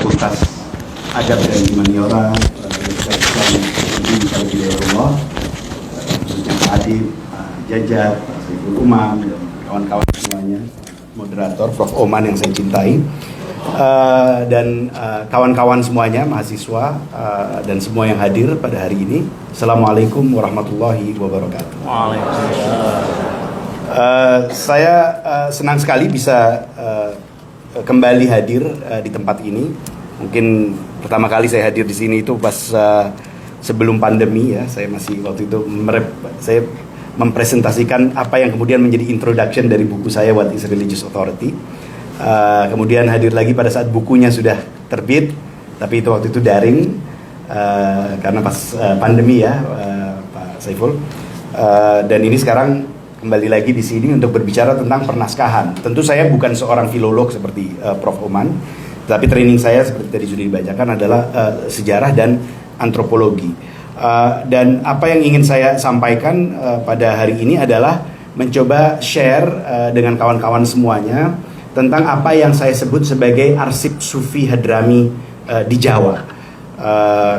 Fakultas Adab dan Humaniora Universitas Islam Hidayatullah, yang hadir Jajat, Pak Saiful Umam, dan kawan-kawan semuanya, moderator Prof. Oman yang saya cintai, dan kawan-kawan semuanya, mahasiswa, dan semua yang hadir pada hari ini. Assalamualaikum warahmatullahi wabarakatuh. Saya senang sekali bisa kembali hadir di tempat ini. Mungkin pertama kali saya hadir di sini itu pas sebelum pandemi ya. Saya masih waktu itu saya mempresentasikan apa yang kemudian menjadi introduction dari buku saya, What is Religious Authority. Kemudian hadir lagi pada saat bukunya sudah terbit, tapi itu waktu itu daring karena pas pandemi ya, Pak Saiful. Dan ini sekarang kembali lagi di sini untuk berbicara tentang pernaskahan. Tentu saya bukan seorang filolog seperti Prof. Oman, tapi training saya seperti tadi sudah dibacakan adalah sejarah dan antropologi. Dan apa yang ingin saya sampaikan pada hari ini adalah mencoba share dengan kawan-kawan semuanya tentang apa yang saya sebut sebagai arsip Sufi Hadrami di Jawa.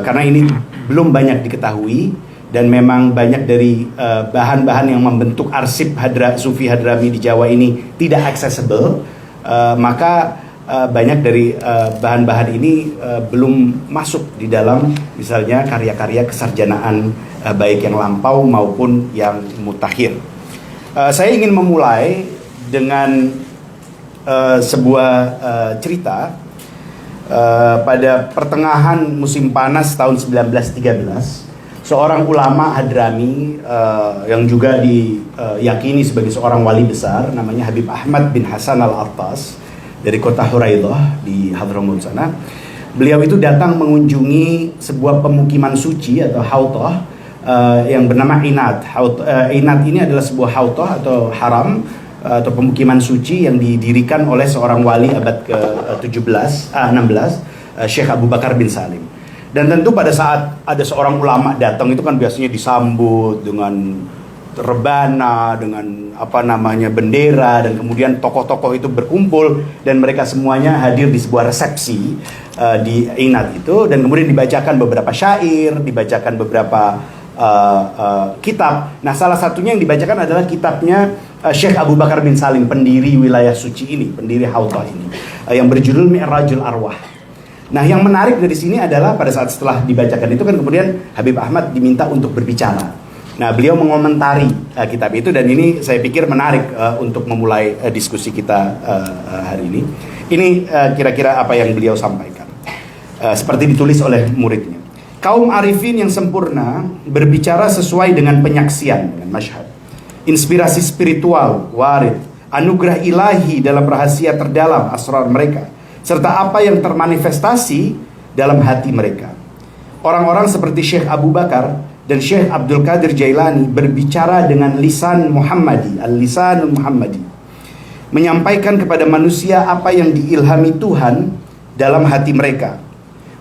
Karena ini belum banyak diketahui dan memang banyak dari bahan-bahan yang membentuk arsip Sufi Hadrami di Jawa ini tidak accessible, maka banyak dari bahan-bahan ini belum masuk di dalam misalnya karya-karya kesarjanaan baik yang lampau maupun yang mutakhir. Saya ingin memulai dengan sebuah cerita pada pertengahan musim panas tahun 1913. Seorang ulama Hadrami yang juga diyakini sebagai seorang wali besar, namanya Habib Ahmad bin Hasan Al-Attas dari kota Huraidah di Hadramaut sana. Beliau itu datang mengunjungi sebuah pemukiman suci atau hautah yang bernama Inat. Inat ini adalah sebuah hautah atau haram atau pemukiman suci yang didirikan oleh seorang wali abad ke-16, Syekh Abu Bakar bin Salim. Dan tentu pada saat ada seorang ulama datang itu kan biasanya disambut dengan rebana, dengan bendera, dan kemudian tokoh-tokoh itu berkumpul dan mereka semuanya hadir di sebuah resepsi di Inat itu, dan kemudian dibacakan beberapa syair, dibacakan beberapa kitab. Nah, salah satunya yang dibacakan adalah kitabnya Syekh Abu Bakar bin Salim, pendiri wilayah suci ini, pendiri hautah ini, yang berjudul Mi'rajul Arwah. Nah, yang menarik dari sini adalah pada saat setelah dibacakan itu kan kemudian Habib Ahmad diminta untuk berbicara. Nah, beliau mengomentari kitab itu, dan ini saya pikir menarik untuk memulai diskusi kita hari ini. Ini kira-kira apa yang beliau sampaikan. Seperti ditulis oleh muridnya. Kaum arifin yang sempurna berbicara sesuai dengan penyaksian, dengan masyhad. Inspirasi spiritual, warid, anugerah ilahi dalam rahasia terdalam asrar mereka, serta apa yang termanifestasi dalam hati mereka. Orang-orang seperti Syekh Abu Bakar dan Syekh Abdul Qadir Jailani berbicara dengan lisan Muhammadi, al-lisanul Muhammadi, menyampaikan kepada manusia apa yang diilhami Tuhan dalam hati mereka.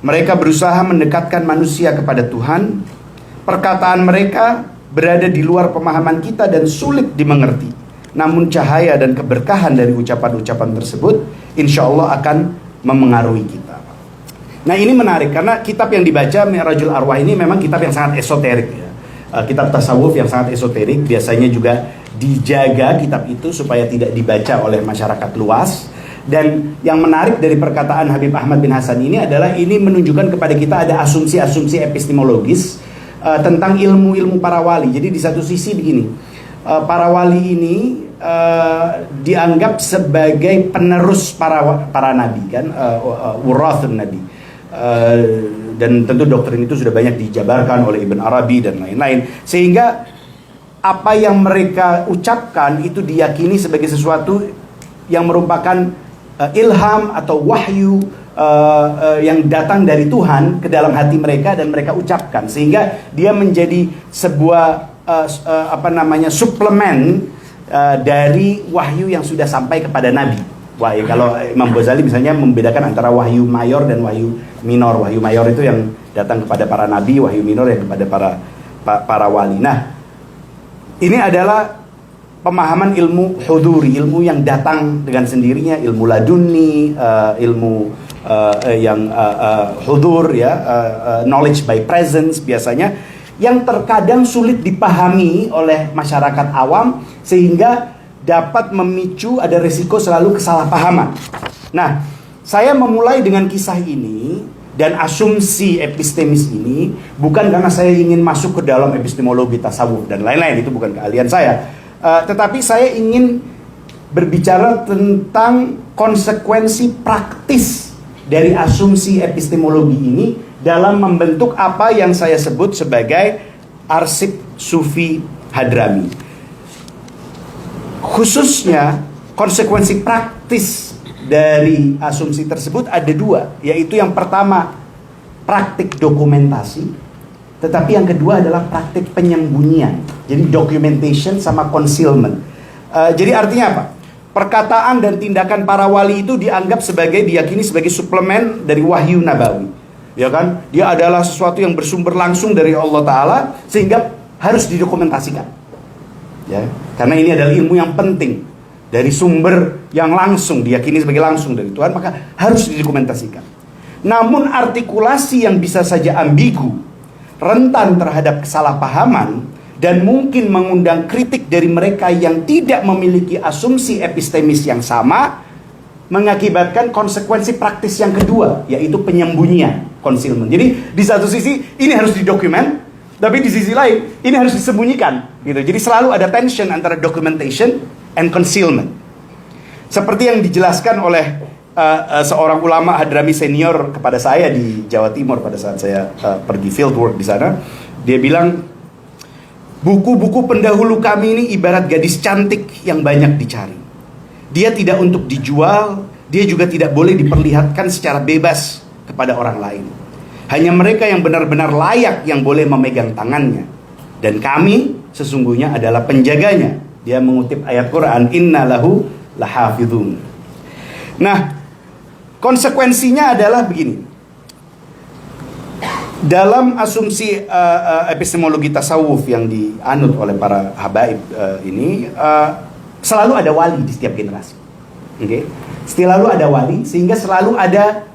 Mereka berusaha mendekatkan manusia kepada Tuhan. Perkataan mereka berada di luar pemahaman kita dan sulit dimengerti. Namun cahaya dan keberkahan dari ucapan-ucapan tersebut insya Allah akan memengaruhi kita. Nah, ini menarik karena kitab yang dibaca Mi'rajul Arwah ini memang kitab yang sangat esoterik ya. Kitab tasawuf yang sangat esoterik, biasanya juga dijaga kitab itu supaya tidak dibaca oleh masyarakat luas. Dan yang menarik dari perkataan Habib Ahmad bin Hasan ini adalah ini menunjukkan kepada kita ada asumsi-asumsi epistemologis tentang ilmu-ilmu para wali. Jadi di satu sisi begini, para wali ini dianggap sebagai penerus para nabi kan, wurathun nabi, dan tentu doktrin itu sudah banyak dijabarkan oleh Ibn Arabi dan lain-lain, sehingga apa yang mereka ucapkan itu diyakini sebagai sesuatu yang merupakan ilham atau wahyu yang datang dari Tuhan ke dalam hati mereka dan mereka ucapkan, sehingga dia menjadi sebuah suplemen dari wahyu yang sudah sampai kepada Nabi. Kalau Imam Ghazali misalnya membedakan antara wahyu mayor dan wahyu minor. Wahyu mayor itu yang datang kepada para nabi, wahyu minor yang kepada para wali. Nah, ini adalah pemahaman ilmu huduri, ilmu yang datang dengan sendirinya, ilmu laduni, ilmu hudur ya, knowledge by presence biasanya, yang terkadang sulit dipahami oleh masyarakat awam sehingga dapat memicu ada risiko selalu kesalahpahaman. Nah, saya memulai dengan kisah ini dan asumsi epistemis ini bukan karena saya ingin masuk ke dalam epistemologi tasawuf dan lain-lain, itu bukan keahlian saya. Tetapi saya ingin berbicara tentang konsekuensi praktis dari asumsi epistemologi ini dalam membentuk apa yang saya sebut sebagai arsip sufi Hadrami. Khususnya konsekuensi praktis dari asumsi tersebut ada dua, yaitu yang pertama praktik dokumentasi, tetapi yang kedua adalah praktik penyembunyian. Jadi documentation sama concealment. Jadi artinya apa? Perkataan dan tindakan para wali itu diyakini sebagai suplemen dari wahyu nabawi. Ya kan? Dia adalah sesuatu yang bersumber langsung dari Allah Ta'ala, sehingga harus didokumentasikan. Ya, karena ini adalah ilmu yang penting dari sumber yang langsung, diyakini sebagai langsung dari Tuhan, maka harus didokumentasikan. Namun artikulasi yang bisa saja ambigu, rentan terhadap kesalahpahaman, dan mungkin mengundang kritik dari mereka yang tidak memiliki asumsi epistemis yang sama, mengakibatkan konsekuensi praktis yang kedua, yaitu penyembunyian, concealment. Jadi di satu sisi ini harus didokumen, tapi di sisi lain ini harus disembunyikan, gitu. Jadi selalu ada tension antara documentation and concealment. Seperti yang dijelaskan oleh seorang ulama Hadrami senior kepada saya di Jawa Timur pada saat saya pergi fieldwork di sana. Dia bilang, buku-buku pendahulu kami ini ibarat gadis cantik yang banyak dicari. Dia tidak untuk dijual, dia juga tidak boleh diperlihatkan secara bebas kepada orang lain. Hanya mereka yang benar-benar layak yang boleh memegang tangannya. Dan kami sesungguhnya adalah penjaganya. Dia mengutip ayat Quran, inna lahu lahafidhun. Nah, konsekuensinya adalah begini. Dalam asumsi epistemologi tasawuf yang dianut oleh para habaib ini, selalu ada wali di setiap generasi. Okay? Selalu ada wali, sehingga selalu ada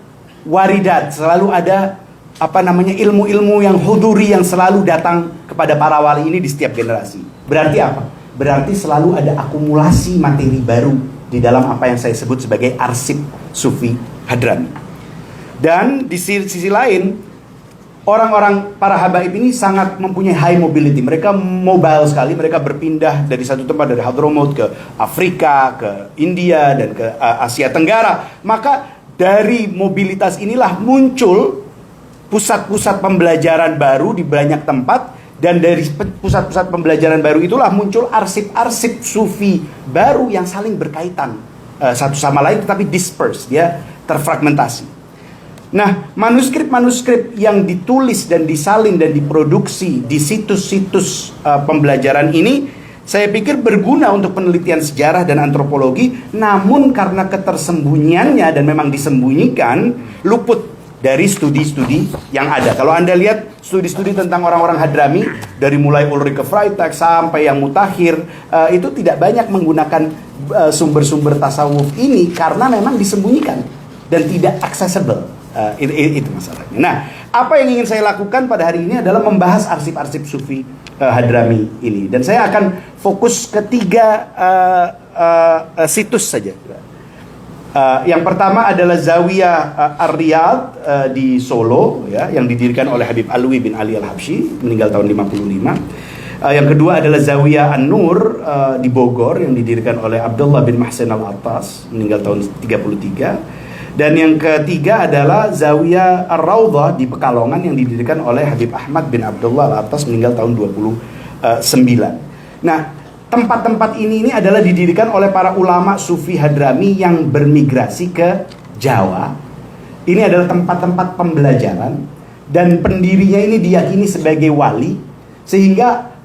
waridat, selalu ada ilmu-ilmu yang huduri yang selalu datang kepada para wali ini di setiap generasi. Berarti apa? Berarti selalu ada akumulasi materi baru di dalam apa yang saya sebut sebagai arsip sufi Hadrami. Dan di sisi lain, orang-orang para habaib ini sangat mempunyai high mobility. Mereka mobile sekali. Mereka berpindah dari satu tempat, dari Hadramaut ke Afrika, ke India, dan ke Asia Tenggara. Maka dari mobilitas inilah muncul pusat-pusat pembelajaran baru di banyak tempat. Dan dari pusat-pusat pembelajaran baru itulah muncul arsip-arsip sufi baru yang saling berkaitan satu sama lain, tetapi dispersed, ya, terfragmentasi. Nah, manuskrip-manuskrip yang ditulis dan disalin dan diproduksi di situs-situs pembelajaran ini, saya pikir berguna untuk penelitian sejarah dan antropologi, namun karena ketersembunyiannya dan memang disembunyikan, luput dari studi-studi yang ada. Kalau Anda lihat studi-studi tentang orang-orang Hadrami, dari mulai Ulrike Freitag sampai yang mutakhir, itu tidak banyak menggunakan sumber-sumber tasawuf ini karena memang disembunyikan dan tidak accessible. Itu masalahnya. Nah, apa yang ingin saya lakukan pada hari ini adalah membahas arsip-arsip sufi Hadrami ini, dan saya akan fokus ke 3 situs saja. Yang pertama adalah Zawiyah Ar-Riyadh di Solo, ya, yang didirikan oleh Habib Alwi bin Ali Al-Habsyi, meninggal tahun 55. Yang kedua adalah Zawiyah An-Nur di Bogor, yang didirikan oleh Abdullah bin Mahsin Al-Attas, meninggal tahun 33. Dan yang ketiga adalah Zawiyah Ar-Rawdah di Pekalongan, yang didirikan oleh Habib Ahmad bin Abdullah Al-Attas, meninggal tahun 29. Nah, tempat-tempat ini adalah didirikan oleh para ulama sufi Hadrami yang bermigrasi ke Jawa. Ini adalah tempat-tempat pembelajaran, dan pendirinya ini diyakini sebagai wali, sehingga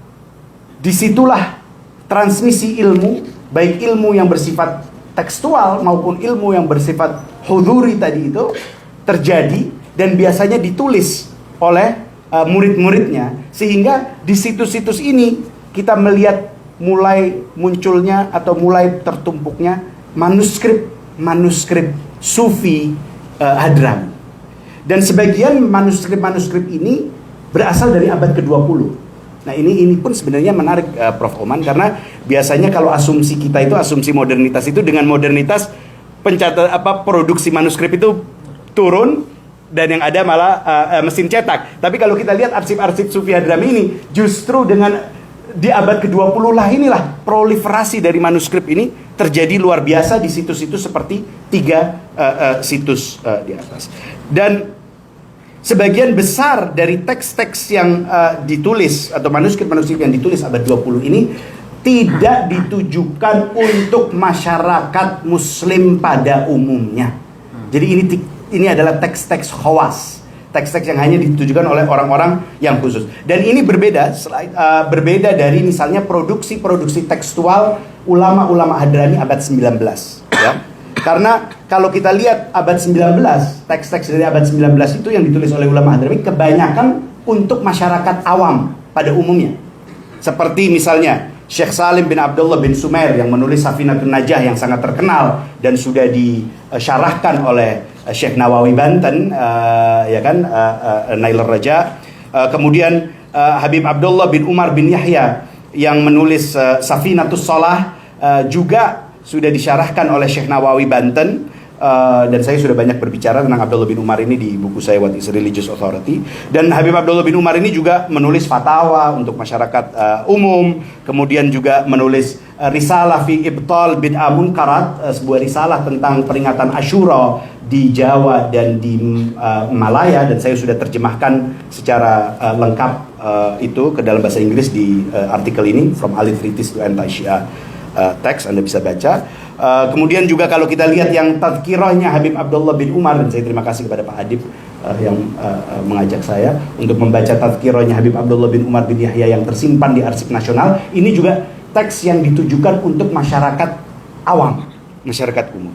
disitulah transmisi ilmu, baik ilmu yang bersifat tekstual maupun ilmu yang bersifat huduri tadi itu terjadi, dan biasanya ditulis oleh murid-muridnya, sehingga di situs-situs ini kita melihat mulai munculnya atau mulai tertumpuknya manuskrip sufi Hadrami. Dan sebagian manuskrip-manuskrip ini berasal dari abad ke-20. Nah, ini pun sebenarnya menarik, Prof. Oman, karena biasanya kalau asumsi kita itu, asumsi modernitas itu, dengan modernitas produksi manuskrip itu turun dan yang ada malah mesin cetak. Tapi kalau kita lihat arsip-arsip Sufi Hadrami ini, justru dengan di abad ke-20 lah inilah proliferasi dari manuskrip ini terjadi luar biasa di situs-situs seperti 3 situs di atas. Dan sebagian besar dari teks-teks yang ditulis atau manuskrip-manuskrip yang ditulis abad 20 ini tidak ditujukan untuk masyarakat muslim pada umumnya. Jadi ini adalah teks-teks khawas, teks-teks yang hanya ditujukan oleh orang-orang yang khusus. Dan ini berbeda dari misalnya produksi-produksi tekstual ulama-ulama Hadrami abad 19, ya. Karena kalau kita lihat abad 19, teks-teks dari abad 19 itu yang ditulis oleh ulama Hadrami kebanyakan untuk masyarakat awam pada umumnya. Seperti misalnya Syekh Salim bin Abdullah bin Sumair yang menulis Safinatun Najah yang sangat terkenal dan sudah disyarahkan oleh Syekh Nawawi Banten, Nailur Raja. Kemudian Habib Abdullah bin Umar bin Yahya yang menulis Safinatus Shalah juga sudah disyarahkan oleh Syekh Nawawi Banten. Dan saya sudah banyak berbicara tentang Abdullah bin Umar ini di buku saya What is Religious Authority. Dan Habib Abdullah bin Umar ini juga menulis fatwa untuk masyarakat umum. Kemudian juga menulis risalah fi ibtal bid'ah munkarat, sebuah risalah tentang peringatan Asyura di Jawa dan di Malaya, dan saya sudah terjemahkan secara lengkap itu ke dalam bahasa Inggris di artikel ini, From Alif Treatise to Anti-Shia Text, Anda bisa baca. Kemudian juga kalau kita lihat yang tadkirahnya Habib Abdullah bin Umar, dan saya terima kasih kepada Pak Adib yang mengajak saya untuk membaca tadkirahnya Habib Abdullah bin Umar bin Yahya yang tersimpan di Arsip Nasional. Ini juga teks yang ditujukan untuk masyarakat awam, masyarakat umum.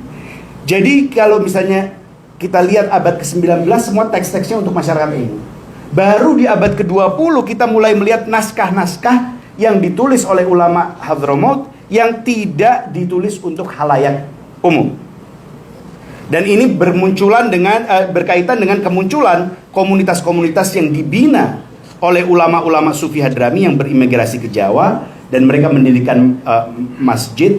Jadi kalau misalnya kita lihat abad ke-19, semua teks-teksnya untuk masyarakat umum. Baru di abad ke-20 kita mulai melihat naskah-naskah yang ditulis oleh ulama Hadramaut yang tidak ditulis untuk khalayak umum. Dan ini berkaitan dengan kemunculan komunitas-komunitas yang dibina oleh ulama-ulama Sufi Hadrami yang berimigrasi ke Jawa, dan mereka mendirikan masjid,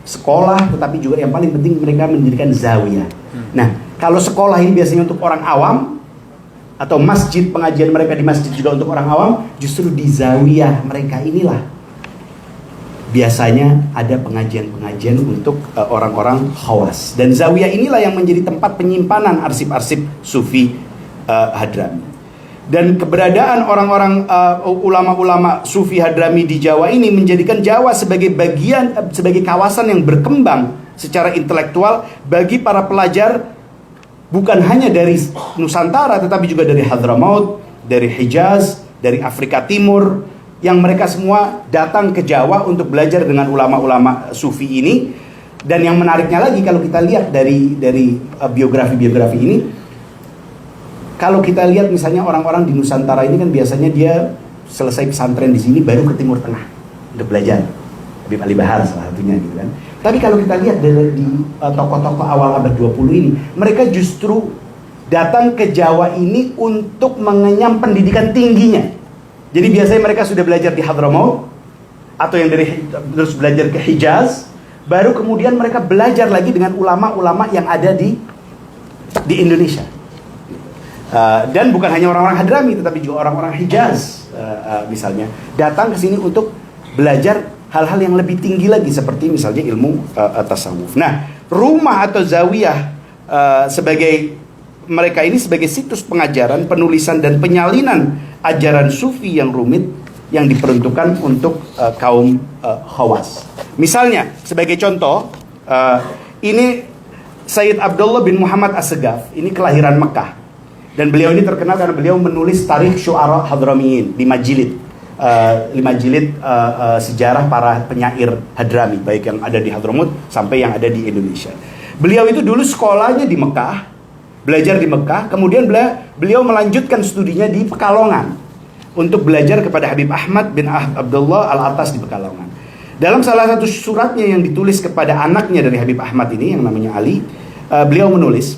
sekolah, tetapi juga yang paling penting mereka mendirikan zawiyah. Nah, kalau sekolah ini biasanya untuk orang awam, atau masjid, pengajian mereka di masjid juga untuk orang awam, justru di zawiyah mereka inilah biasanya ada pengajian-pengajian untuk orang-orang khawas. Dan zawiyah inilah yang menjadi tempat penyimpanan arsip-arsip Sufi Hadrami. Dan keberadaan orang-orang ulama-ulama Sufi Hadrami di Jawa ini menjadikan Jawa sebagai sebagai kawasan yang berkembang secara intelektual bagi para pelajar, bukan hanya dari Nusantara tetapi juga dari Hadramaut, dari Hijaz, dari Afrika Timur, yang mereka semua datang ke Jawa untuk belajar dengan ulama-ulama Sufi ini. Dan yang menariknya lagi, kalau kita lihat dari biografi-biografi ini, kalau kita lihat misalnya orang-orang di Nusantara ini kan biasanya dia selesai pesantren di sini baru ke Timur Tengah untuk belajar. Habib Ali Bahar salah satunya gitu kan. Tapi kalau kita lihat di tokoh-tokoh awal abad 20 ini, mereka justru datang ke Jawa ini untuk mengenyam pendidikan tingginya. Jadi biasanya mereka sudah belajar di Hadramaut, atau yang terus belajar ke Hijaz, baru kemudian mereka belajar lagi dengan ulama-ulama yang ada di Indonesia. Dan bukan hanya orang-orang Hadrami, tetapi juga orang-orang Hijaz misalnya datang ke sini untuk belajar hal-hal yang lebih tinggi lagi, seperti misalnya ilmu tasawuf. Nah, rumah atau zawiyah mereka ini sebagai situs pengajaran, penulisan dan penyalinan ajaran Sufi yang rumit yang diperuntukkan untuk kaum khawas. Misalnya sebagai contoh, ini Sayyid Abdullah bin Muhammad As-Segaf, ini kelahiran Mekah. Dan beliau ini terkenal karena beliau menulis Tarikh Syu'ara Hadramiyin, 5 jilid. 5 jilid sejarah para penyair Hadrami, baik yang ada di Hadramaut sampai yang ada di Indonesia. Beliau itu dulu sekolahnya di Mekah, belajar di Mekah, kemudian beliau melanjutkan studinya di Pekalongan untuk belajar kepada Habib Ahmad bin Abdullah Al-Atas di Pekalongan. Dalam salah satu suratnya yang ditulis kepada anaknya dari Habib Ahmad ini yang namanya Ali, beliau menulis,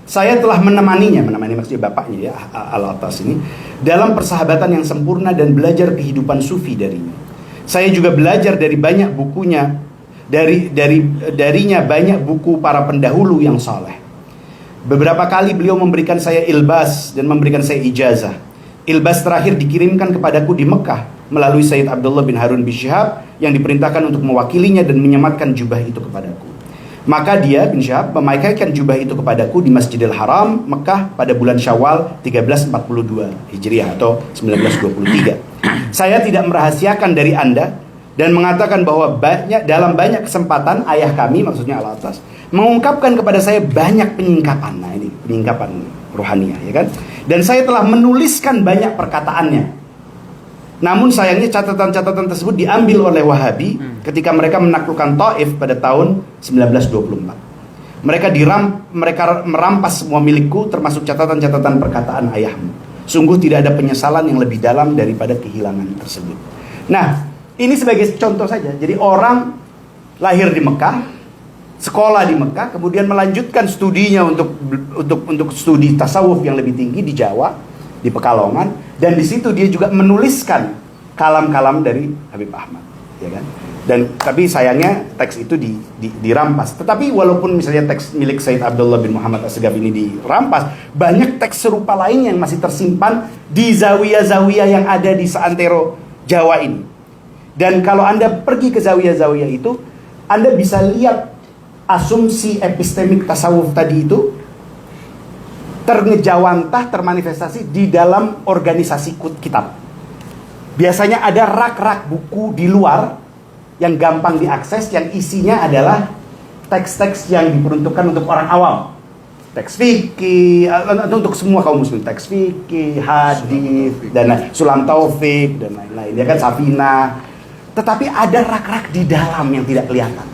Saya telah menemani maksudnya bapaknya ya, Al-Attas ini, dalam persahabatan yang sempurna dan belajar kehidupan sufi darinya. Saya juga belajar dari banyak bukunya, darinya banyak buku para pendahulu yang saleh. Beberapa kali beliau memberikan saya ilbas dan memberikan saya ijazah. Ilbas terakhir dikirimkan kepadaku di Mekah melalui Sayyid Abdullah bin Harun bin Syihab yang diperintahkan untuk mewakilinya dan menyematkan jubah itu kepadaku. Maka dia, bin Syihab, memakaikan jubah itu kepadaku di Masjidil Haram, Mekah pada bulan Syawal 1342 Hijriah atau 1923. Saya tidak merahasiakan dari Anda dan mengatakan bahwa dalam banyak kesempatan ayah kami, maksudnya Al-Attas, mengungkapkan kepada saya banyak penyingkapan. Nah ini penyingkapan ruhaniah, ya kan? Dan saya telah menuliskan banyak perkataannya. Namun sayangnya catatan-catatan tersebut diambil oleh Wahabi ketika mereka menaklukkan Taif pada tahun 1924. Mereka merampas semua milikku termasuk catatan-catatan perkataan ayahmu. Sungguh tidak ada penyesalan yang lebih dalam daripada kehilangan tersebut. Nah, ini sebagai contoh saja. Jadi orang lahir di Mekah, sekolah di Mekah, kemudian melanjutkan studinya untuk studi tasawuf yang lebih tinggi di Jawa, di Pekalongan, dan di situ dia juga menuliskan kalam-kalam dari Habib Ahmad, ya kan? Dan tapi sayangnya teks itu dirampas. Tetapi walaupun misalnya teks milik Sayyid Abdullah bin Muhammad As-Segaf ini dirampas, banyak teks serupa lain yang masih tersimpan di zawiyah-zawiyah yang ada di seantero Jawa ini. Dan kalau Anda pergi ke zawiyah-zawiyah itu, Anda bisa lihat asumsi epistemik tasawuf tadi itu terngejawantah, termanifestasi di dalam organisasi kitab. Biasanya ada rak-rak buku di luar yang gampang diakses, yang isinya adalah teks-teks yang diperuntukkan untuk orang awam. Teks fikih, untuk semua kaum muslim. Teks fikih, hadis, dan Sulam Taufik, dan lain-lain. Ya kan, Safina. Tetapi ada rak-rak di dalam yang tidak kelihatan.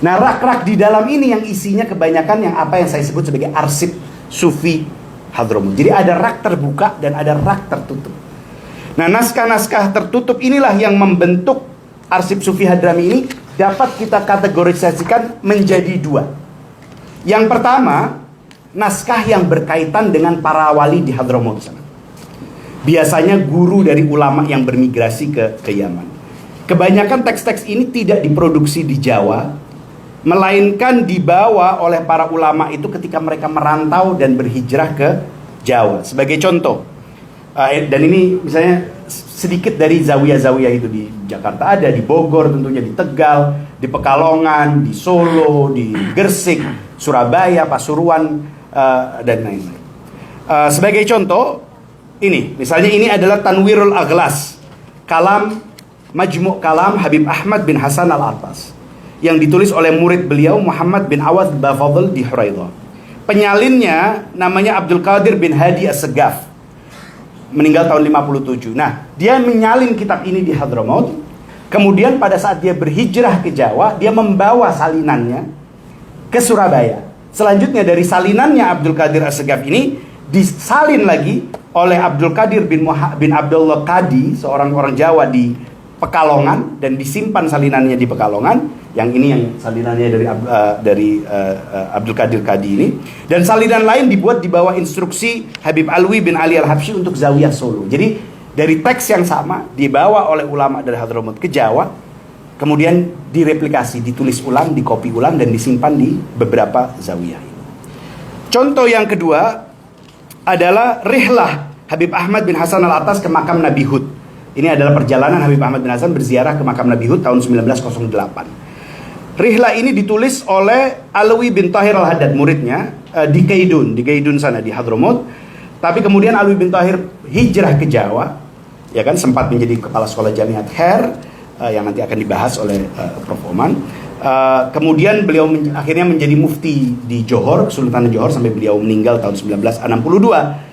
Nah, rak-rak di dalam ini yang isinya kebanyakan yang apa yang saya sebut sebagai arsip Sufi Hadramut. Jadi ada rak terbuka dan ada rak tertutup. Nah, naskah-naskah tertutup inilah yang membentuk arsip Sufi Hadrami ini dapat kita kategorisasikan menjadi dua. Yang pertama, naskah yang berkaitan dengan para wali di Hadramut sana. Biasanya guru dari ulama yang bermigrasi ke Yaman. Kebanyakan teks-teks ini tidak diproduksi di Jawa, melainkan dibawa oleh para ulama itu ketika mereka merantau dan berhijrah ke Jawa. Sebagai contoh, dan ini misalnya sedikit dari zawiyah-zawiyah itu di Jakarta ada, di Bogor tentunya, di Tegal, di Pekalongan, di Solo, di Gresik, Surabaya, Pasuruan, dan lain-lain. Sebagai contoh, ini misalnya ini adalah Tanwirul Aghlas, Majmu' Kalam Habib Ahmad bin Hasan Al-Attas, yang ditulis oleh murid beliau Muhammad bin Awad Bafadl di Huraidah. Penyalinnya namanya Abdul Qadir bin Hadi As-Segaf, meninggal tahun 57. Nah, dia menyalin kitab ini di Hadramaut. Kemudian pada saat dia berhijrah ke Jawa, dia membawa salinannya ke Surabaya. Selanjutnya dari salinannya Abdul Qadir As-Segaf ini disalin lagi oleh Abdul Qadir bin Abdullah Qadi, seorang orang Jawa di Pekalongan, dan disimpan salinannya di Pekalongan. Yang ini yang salinannya dari Abdul Qadir Qadi ini. Dan salinan lain dibuat di bawah instruksi Habib Alwi bin Ali Al-Habsyi untuk Zawiyah Solo. Jadi dari teks yang sama dibawa oleh ulama dari Hadramut ke Jawa, kemudian direplikasi, ditulis ulang, dikopi ulang, dan disimpan di beberapa zawiyah. Contoh yang kedua adalah Rihlah Habib Ahmad bin Hasan Al-Attas ke makam Nabi Hud. Ini adalah perjalanan Habib Ahmad bin Hasan berziarah ke makam Nabi Hud tahun 1908. Rihlah ini ditulis oleh Alwi bin Tahir Al-Haddad, muridnya, di Kaidun sana di Hadramut. Tapi kemudian Alwi bin Tahir hijrah ke Jawa, ya kan, sempat menjadi kepala sekolah Jamiat Khair, yang nanti akan dibahas oleh Prof. Oman. Kemudian beliau akhirnya menjadi mufti di Johor, Kesultanan Johor, sampai beliau meninggal tahun 1962.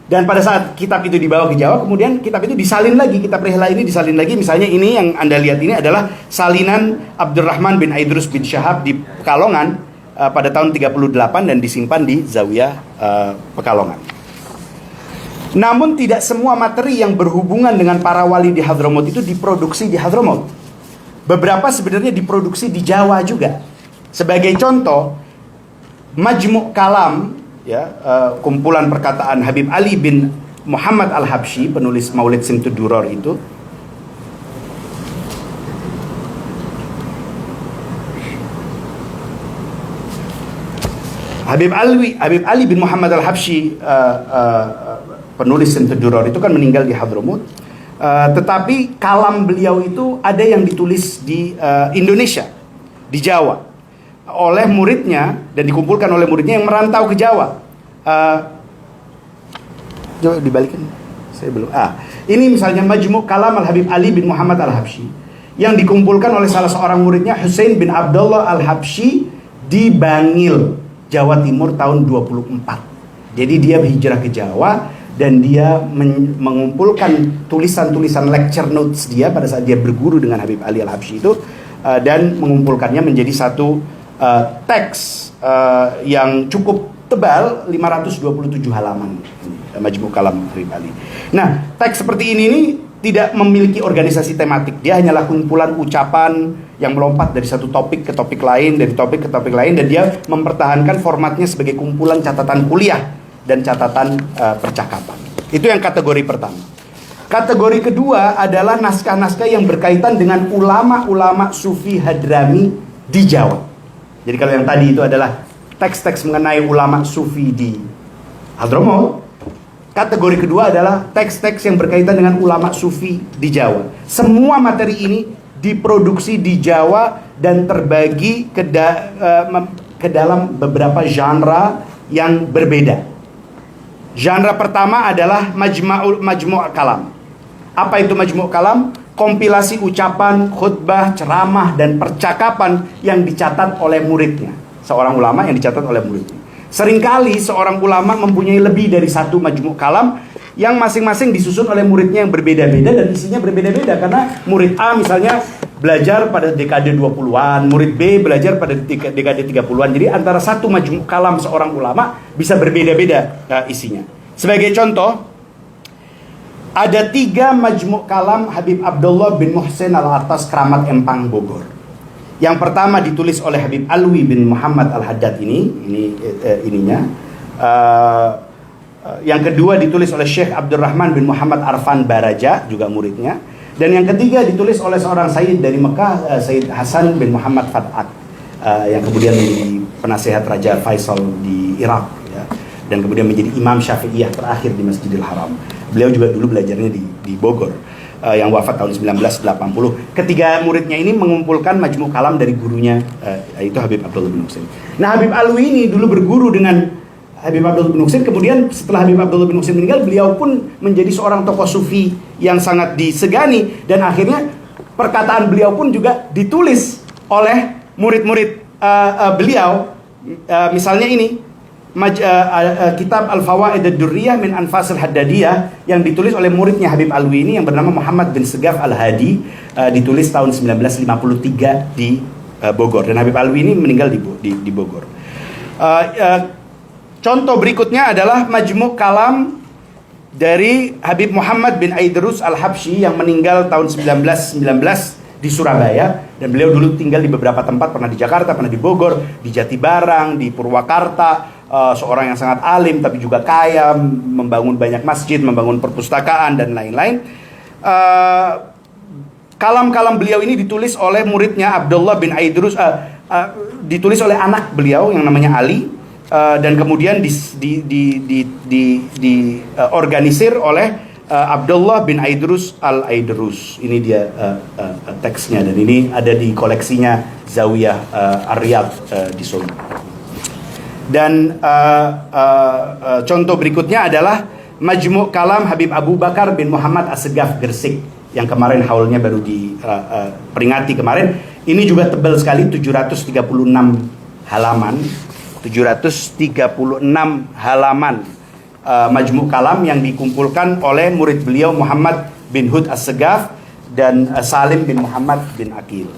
Dan pada saat kitab itu dibawa ke Jawa, kemudian kitab itu disalin lagi, kitab Rihlah ini disalin lagi. Misalnya ini yang Anda lihat ini adalah salinan Abdurrahman bin Aidrus bin Syahab di Pekalongan pada tahun 38 dan disimpan di Zawiyah Pekalongan. Namun tidak semua materi yang berhubungan dengan para wali di Hadramut itu diproduksi di Hadramut. Beberapa sebenarnya diproduksi di Jawa juga. Sebagai contoh, Majmu' Kalam ya, kumpulan perkataan Habib Ali bin Muhammad Al-Habsyi, penulis Maulid Simtud Duror itu. Habib Ali bin Muhammad Al-Habsyi, penulis Simtud Duror itu kan meninggal di Hadramut. Tetapi kalam beliau itu ada yang ditulis di Indonesia, di Jawa, oleh muridnya dan dikumpulkan oleh muridnya yang merantau ke Jawa. Coba dibalikin, saya belum. Ini misalnya Majmu' Kalam Al-Habib Ali bin Muhammad Al-Habsyi yang dikumpulkan oleh salah seorang muridnya, Husain bin Abdullah Al-Habsyi, di Bangil, Jawa Timur tahun 24. Jadi dia berhijrah ke Jawa dan dia mengumpulkan tulisan-tulisan lecture notes dia pada saat dia berguru dengan Habib Ali Al-Habsyi itu, dan mengumpulkannya menjadi satu teks yang cukup tebal, 527 halaman, Majmu' Kalam Habib Ali. Nah, teks seperti ini tidak memiliki organisasi tematik. Dia hanyalah kumpulan ucapan yang melompat dari satu topik ke topik lain, dari topik ke topik lain, dan dia mempertahankan formatnya sebagai kumpulan catatan kuliah dan catatan percakapan. Itu yang kategori pertama. Kategori kedua adalah naskah-naskah yang berkaitan dengan ulama-ulama sufi Hadrami di Jawa. Jadi kalau yang tadi itu adalah teks-teks mengenai ulama sufi di Hadramut, kategori kedua adalah teks-teks yang berkaitan dengan ulama sufi di Jawa. Semua materi ini diproduksi di Jawa dan terbagi ke dalam beberapa genre yang berbeda. Genre pertama adalah Majmu' Kalam. Apa itu Majmu' Kalam? Kompilasi ucapan, khutbah, ceramah, dan percakapan yang dicatat oleh muridnya. Seorang ulama yang dicatat oleh muridnya. Seringkali seorang ulama mempunyai lebih dari satu Majmu' Kalam yang masing-masing disusun oleh muridnya yang berbeda-beda dan isinya berbeda-beda, karena murid A misalnya belajar pada dekade 20-an, murid B belajar pada dekade 30-an. Jadi antara satu Majmu' Kalam seorang ulama bisa berbeda-beda isinya. Sebagai contoh, ada 3 Majmu' Kalam Habib Abdullah bin Muhsin Al-Atas Keramat Empang Bogor. Yang pertama ditulis oleh Habib Alwi bin Muhammad Al-Haddad ininya. Yang kedua ditulis oleh Syekh Abdurrahman bin Muhammad Arfan Baraja, juga muridnya. Dan yang ketiga ditulis oleh seorang Sayyid dari Mekah, Sayyid Hasan bin Muhammad Fat'at, yang kemudian menjadi penasehat Raja Faisal di Irak, ya. Dan kemudian menjadi Imam Syafi'iyah terakhir di Masjidil Haram. Beliau juga dulu belajarnya di Bogor, yang wafat tahun 1980. Ketiga muridnya ini mengumpulkan Majmu' Kalam dari gurunya, yaitu Habib Abdullah bin Muhsin. Nah, Habib Alwi ini dulu berguru dengan Habib Abdullah bin Muhsin. Kemudian setelah Habib Abdullah bin Muhsin meninggal, beliau pun menjadi seorang tokoh sufi yang sangat disegani, dan akhirnya perkataan beliau pun juga ditulis oleh murid-murid beliau. Misalnya ini kitab Al-Fawaid Ad-Durriyah min Anfasil Haddadiyah yang ditulis oleh muridnya Habib Alwi ini yang bernama Muhammad bin Segaf Al-Hadi, ditulis tahun 1953 di Bogor, dan Habib Alwi ini meninggal di Bogor. Contoh berikutnya adalah Majmu' Kalam dari Habib Muhammad bin Aidrus Al-Habsyi yang meninggal tahun 1919 di Surabaya, dan beliau dulu tinggal di beberapa tempat, pernah di Jakarta, pernah di Bogor, di Jatibarang, di Purwakarta. Seorang yang sangat alim tapi juga kaya, membangun banyak masjid, membangun perpustakaan dan lain-lain. Kalam-kalam beliau ini ditulis oleh muridnya Abdullah bin Aidrus, ditulis oleh anak beliau yang namanya Ali, dan kemudian diorganisir oleh Abdullah bin Aidrus Al-Aidrus. Ini dia teksnya, dan ini ada di koleksinya Zawiyah Ar-Riyadh di Solo. Dan contoh berikutnya adalah Majmu' Kalam Habib Abu Bakar bin Muhammad As-Segaf Gersik, yang kemarin haulnya baru diperingati kemarin. Ini juga tebal sekali, 736 halaman. 736 halaman Majmu' Kalam yang dikumpulkan oleh murid beliau Muhammad bin Hud As-Segaf dan Salim bin Muhammad bin Akil.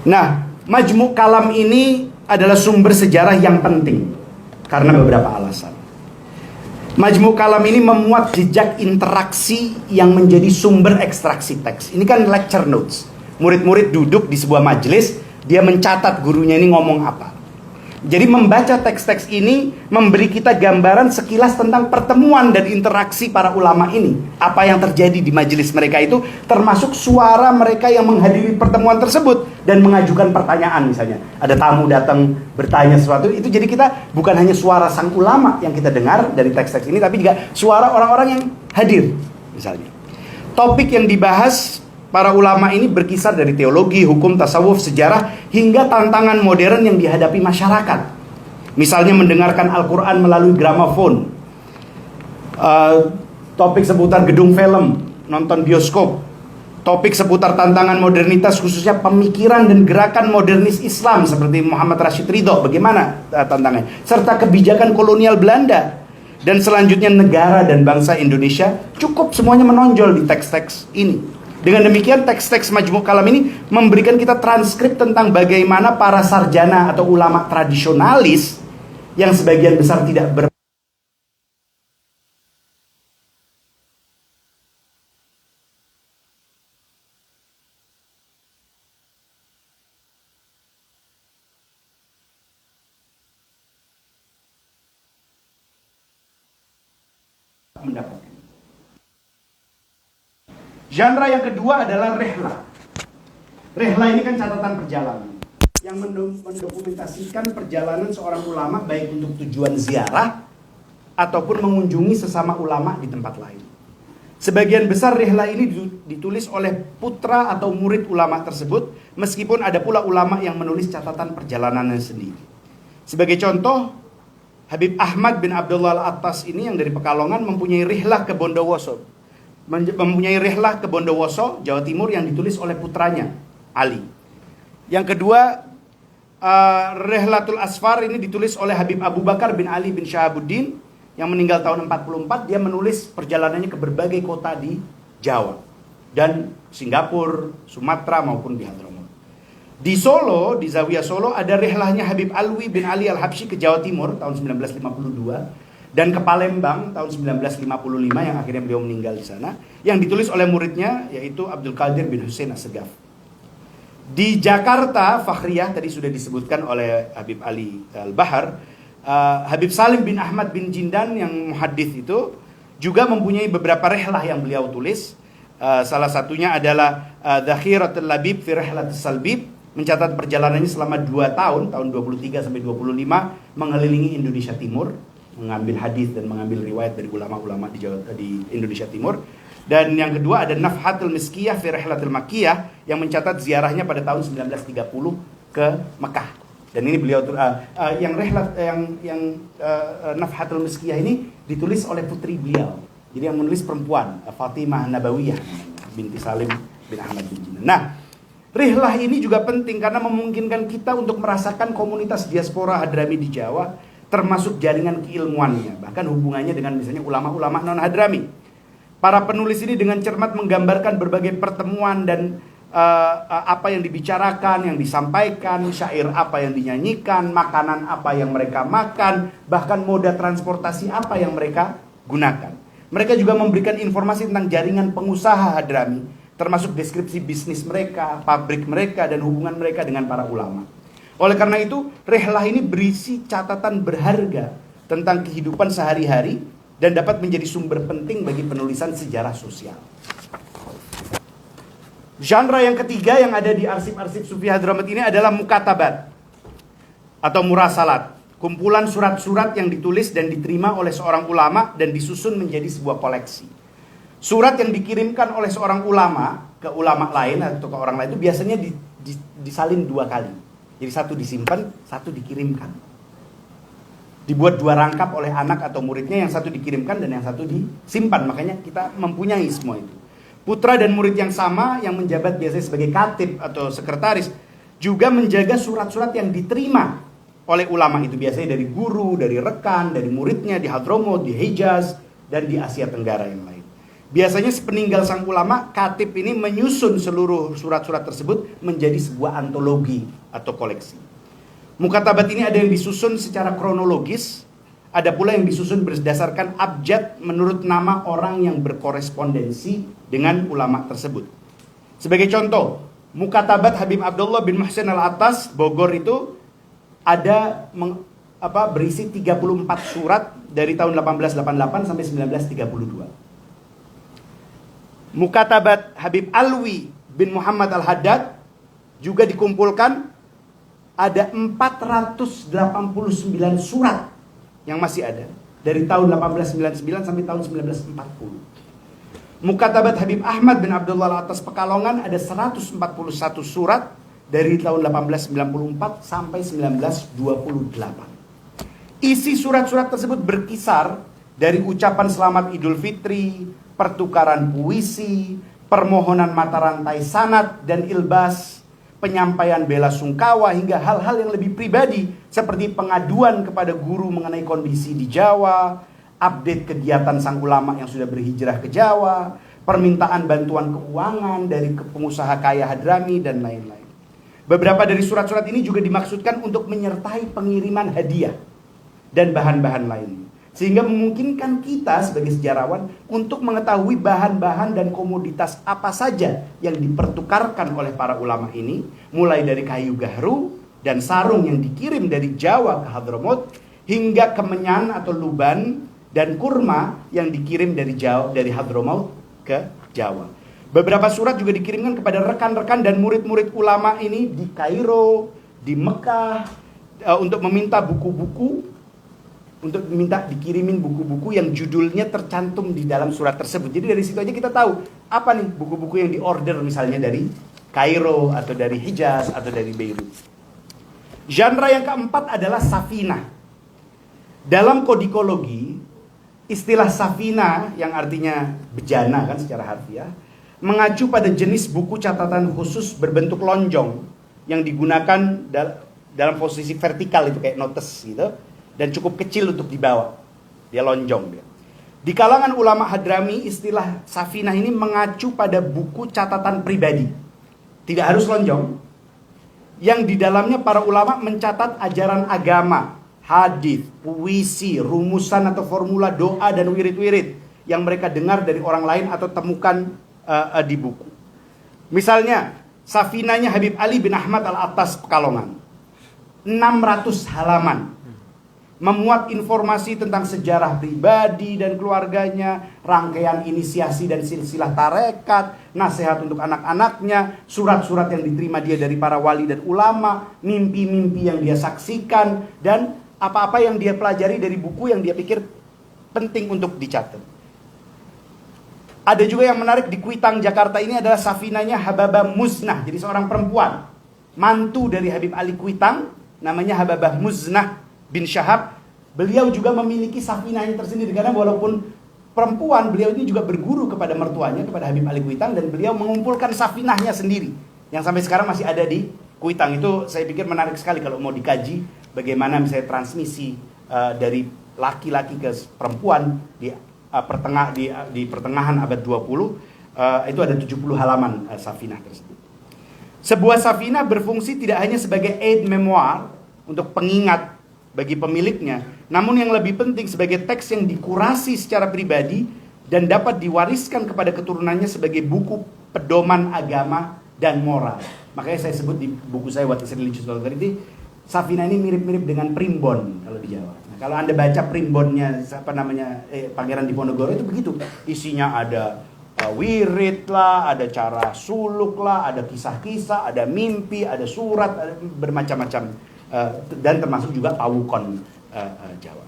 Nah, Majmu' Kalam ini adalah sumber sejarah yang penting karena beberapa alasan. Majmu' Kalam ini memuat jejak interaksi yang menjadi sumber ekstraksi teks. Ini kan lecture notes. Murid-murid duduk di sebuah majelis, dia mencatat gurunya ini ngomong apa. Jadi membaca teks-teks ini memberi kita gambaran sekilas tentang pertemuan dan interaksi para ulama ini. Apa yang terjadi di majelis mereka itu, termasuk suara mereka yang menghadiri pertemuan tersebut dan mengajukan pertanyaan misalnya. Ada tamu datang bertanya sesuatu, itu jadi kita bukan hanya suara sang ulama yang kita dengar dari teks-teks ini, tapi juga suara orang-orang yang hadir misalnya. Topik yang dibahas para ulama ini berkisar dari teologi, hukum, tasawuf, sejarah, hingga tantangan modern yang dihadapi masyarakat. Misalnya mendengarkan Al-Quran melalui gramafon, topik seputar gedung film, nonton bioskop, topik seputar tantangan modernitas khususnya pemikiran dan gerakan modernis Islam seperti Muhammad Rashid Ridho, bagaimana tantangannya, serta kebijakan kolonial Belanda, dan selanjutnya negara dan bangsa Indonesia. Cukup semuanya menonjol di teks-teks ini. Dengan demikian teks-teks Majmu' Kalam ini memberikan kita transkrip tentang bagaimana para sarjana atau ulama tradisionalis yang sebagian besar tidak mendapatkan. Genre yang kedua adalah rehlah. Rehlah ini kan catatan perjalanan yang mendokumentasikan perjalanan seorang ulama baik untuk tujuan ziarah ataupun mengunjungi sesama ulama di tempat lain. Sebagian besar rehlah ini ditulis oleh putra atau murid ulama tersebut, meskipun ada pula ulama yang menulis catatan perjalanannya sendiri. Sebagai contoh, Habib Ahmad bin Abdullah Al-Attas ini yang dari Pekalongan mempunyai rehlah ke Bondowoso. Mempunyai rehlah ke Bondowoso, Jawa Timur yang ditulis oleh putranya, Ali. Yang kedua, Rehlatul Asfar ini ditulis oleh Habib Abu Bakar bin Ali bin Syahabuddin yang meninggal tahun 44. Dia menulis perjalanannya ke berbagai kota di Jawa dan Singapura, Sumatera maupun di Hadramaut. Di Solo, di Zawiyah Solo ada rehlahnya Habib Alwi bin Ali Al-Habsyi ke Jawa Timur tahun 1952. Dan ke Palembang tahun 1955 yang akhirnya beliau meninggal di sana, yang ditulis oleh muridnya yaitu Abdul Qadir bin Hussein Assegaf. Di Jakarta, Fakhriyah tadi sudah disebutkan oleh Habib Ali Al-Bahar, Habib Salim bin Ahmad bin Jindan yang muhaddits itu juga mempunyai beberapa rehlah yang beliau tulis. Salah satunya adalah Dhakhiratul Labib fi Rihlatis Salbib, mencatat perjalanannya selama 2 tahun, tahun 23 sampai 25 mengelilingi Indonesia Timur, mengambil hadis dan mengambil riwayat dari ulama-ulama di Indonesia Timur. Dan yang kedua ada Nafhatul Miskiyah fi Rihlatil Makkiyah yang mencatat ziarahnya pada tahun 1930 ke Mekah. Dan ini beliau Nafhatul Miskiyah ini ditulis oleh putri beliau. Jadi yang menulis perempuan, Fatimah Nabawiyah binti Salim bin Ahmad bin Jinan. Nah, rihlah ini juga penting karena memungkinkan kita untuk merasakan komunitas diaspora Hadrami di Jawa, termasuk jaringan keilmuannya, bahkan hubungannya dengan misalnya ulama-ulama non-Hadrami. Para penulis ini dengan cermat menggambarkan berbagai pertemuan dan apa yang dibicarakan, yang disampaikan, syair apa yang dinyanyikan, makanan apa yang mereka makan, bahkan moda transportasi apa yang mereka gunakan. Mereka juga memberikan informasi tentang jaringan pengusaha Hadrami, termasuk deskripsi bisnis mereka, pabrik mereka, dan hubungan mereka dengan para ulama. Oleh karena itu, rehlah ini berisi catatan berharga tentang kehidupan sehari-hari dan dapat menjadi sumber penting bagi penulisan sejarah sosial. Genre yang ketiga yang ada di arsip-arsip Sufi Hadramaut ini adalah mukatabat atau murasalat, kumpulan surat-surat yang ditulis dan diterima oleh seorang ulama dan disusun menjadi sebuah koleksi. Surat yang dikirimkan oleh seorang ulama ke ulama lain atau ke orang lain itu biasanya disalin 2 kali. Jadi satu disimpan, satu dikirimkan. Dibuat 2 rangkap oleh anak atau muridnya, yang satu dikirimkan dan yang satu disimpan. Makanya kita mempunyai semua itu. Putra dan murid yang sama yang menjabat biasanya sebagai katib atau sekretaris juga menjaga surat-surat yang diterima oleh ulama itu, biasanya dari guru, dari rekan, dari muridnya di Hadramaut, di Hijaz, dan di Asia Tenggara yang lain. Biasanya sepeninggal sang ulama, katib ini menyusun seluruh surat-surat tersebut menjadi sebuah antologi atau koleksi. Mukatabat ini ada yang disusun secara kronologis, ada pula yang disusun berdasarkan abjad menurut nama orang yang berkorespondensi dengan ulama tersebut. Sebagai contoh, Mukatabat Habib Abdullah bin Muhsin Al-Attas, Bogor itu ada berisi 34 surat dari tahun 1888 sampai 1932. Mukatabat Habib Alwi bin Muhammad Al-Haddad juga dikumpulkan, ada 489 surat yang masih ada dari tahun 1899 sampai tahun 1940. Mukatabat Habib Ahmad bin Abdullah Al-Atas Pekalongan ada 141 surat dari tahun 1894 sampai 1928. Isi surat-surat tersebut berkisar dari ucapan selamat Idul Fitri, pertukaran puisi, permohonan mata rantai sanad dan ilbas, penyampaian bela sungkawa, hingga hal-hal yang lebih pribadi seperti pengaduan kepada guru mengenai kondisi di Jawa, update kegiatan sang ulama yang sudah berhijrah ke Jawa, permintaan bantuan keuangan dari pengusaha kaya Hadrami, dan lain-lain. Beberapa dari surat-surat ini juga dimaksudkan untuk menyertai pengiriman hadiah dan bahan-bahan lain, sehingga memungkinkan kita sebagai sejarawan untuk mengetahui bahan-bahan dan komoditas apa saja yang dipertukarkan oleh para ulama ini, mulai dari kayu gahru dan sarung yang dikirim dari Jawa ke Hadramaut, hingga kemenyan atau luban dan kurma yang dikirim dari Hadramaut ke Jawa. Beberapa surat juga dikirimkan kepada rekan-rekan dan murid-murid ulama ini di Kairo, di Mekah, untuk meminta buku-buku, untuk minta dikirimin buku-buku yang judulnya tercantum di dalam surat tersebut. Jadi dari situ aja kita tahu apa nih buku-buku yang diorder, misalnya dari Kairo atau dari Hijaz atau dari Beirut. Genre yang keempat adalah safinah. Dalam kodikologi, istilah safinah yang artinya bejana kan secara harfiah, mengacu pada jenis buku catatan khusus berbentuk lonjong yang digunakan dalam posisi vertikal, itu kayak notes gitu, dan cukup kecil untuk dibawa. Dia lonjong dia. Di kalangan ulama Hadrami, istilah safinah ini mengacu pada buku catatan pribadi. Tidak harus lonjong. Yang di dalamnya para ulama mencatat ajaran agama, hadis, puisi, rumusan atau formula doa dan wirid-wirid yang mereka dengar dari orang lain atau temukan di buku. Misalnya, safinahnya Habib Ali bin Ahmad Al-Atas Pekalongan, 600 halaman, memuat informasi tentang sejarah pribadi dan keluarganya, rangkaian inisiasi dan silsilah tarekat, nasihat untuk anak-anaknya, surat-surat yang diterima dia dari para wali dan ulama, mimpi-mimpi yang dia saksikan, dan apa-apa yang dia pelajari dari buku yang dia pikir penting untuk dicatat. Ada juga yang menarik di Kuitang, Jakarta ini adalah safinahnya Hababah Muznah. Jadi seorang perempuan, mantu dari Habib Ali Kuitang, namanya Hababah Muznah bin Syahab. Beliau juga memiliki safinahnya tersendiri, karena walaupun perempuan, beliau ini juga berguru kepada mertuanya, kepada Habib Ali Kuitang, dan beliau mengumpulkan safinahnya sendiri yang sampai sekarang masih ada di Kuitang. Itu saya pikir menarik sekali kalau mau dikaji bagaimana misalnya transmisi dari laki-laki ke perempuan di pertengahan abad 20. Itu ada 70 halaman safinah tersebut. Sebuah safinah berfungsi tidak hanya sebagai aid memoir untuk pengingat bagi pemiliknya, namun yang lebih penting sebagai teks yang dikurasi secara pribadi dan dapat diwariskan kepada keturunannya sebagai buku pedoman agama dan moral. Makanya saya sebut di buku saya What is Religious Authority, safinah ini mirip-mirip dengan primbon kalau di Jawa. Nah, kalau Anda baca primbonnya Pangeran Diponegoro itu begitu. Isinya ada wirid lah, ada cara suluk lah, ada kisah-kisah, ada mimpi, ada surat, ada bermacam-macam, dan termasuk juga pawukon Jawa.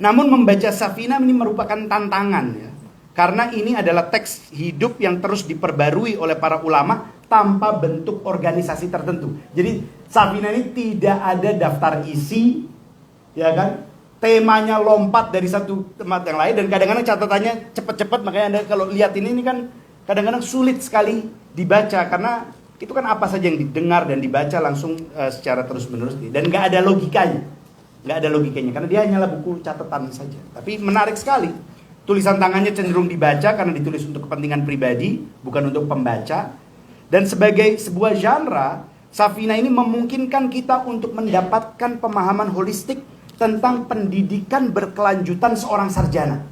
Namun membaca safinah ini merupakan tantangan ya, karena ini adalah teks hidup yang terus diperbarui oleh para ulama tanpa bentuk organisasi tertentu. Jadi safinah ini tidak ada daftar isi, ya kan? Temanya lompat dari satu tempat yang lain, dan kadang-kadang catatannya cepat-cepat. Makanya Anda kalau lihat ini kan kadang-kadang sulit sekali dibaca, karena itu kan apa saja yang didengar dan dibaca langsung secara terus-menerus, dan nggak ada logikanya, karena dia hanyalah buku catatan saja. Tapi menarik sekali, tulisan tangannya cenderung dibaca karena ditulis untuk kepentingan pribadi, bukan untuk pembaca. Dan sebagai sebuah genre, safinah ini memungkinkan kita untuk mendapatkan pemahaman holistik tentang pendidikan berkelanjutan seorang sarjana.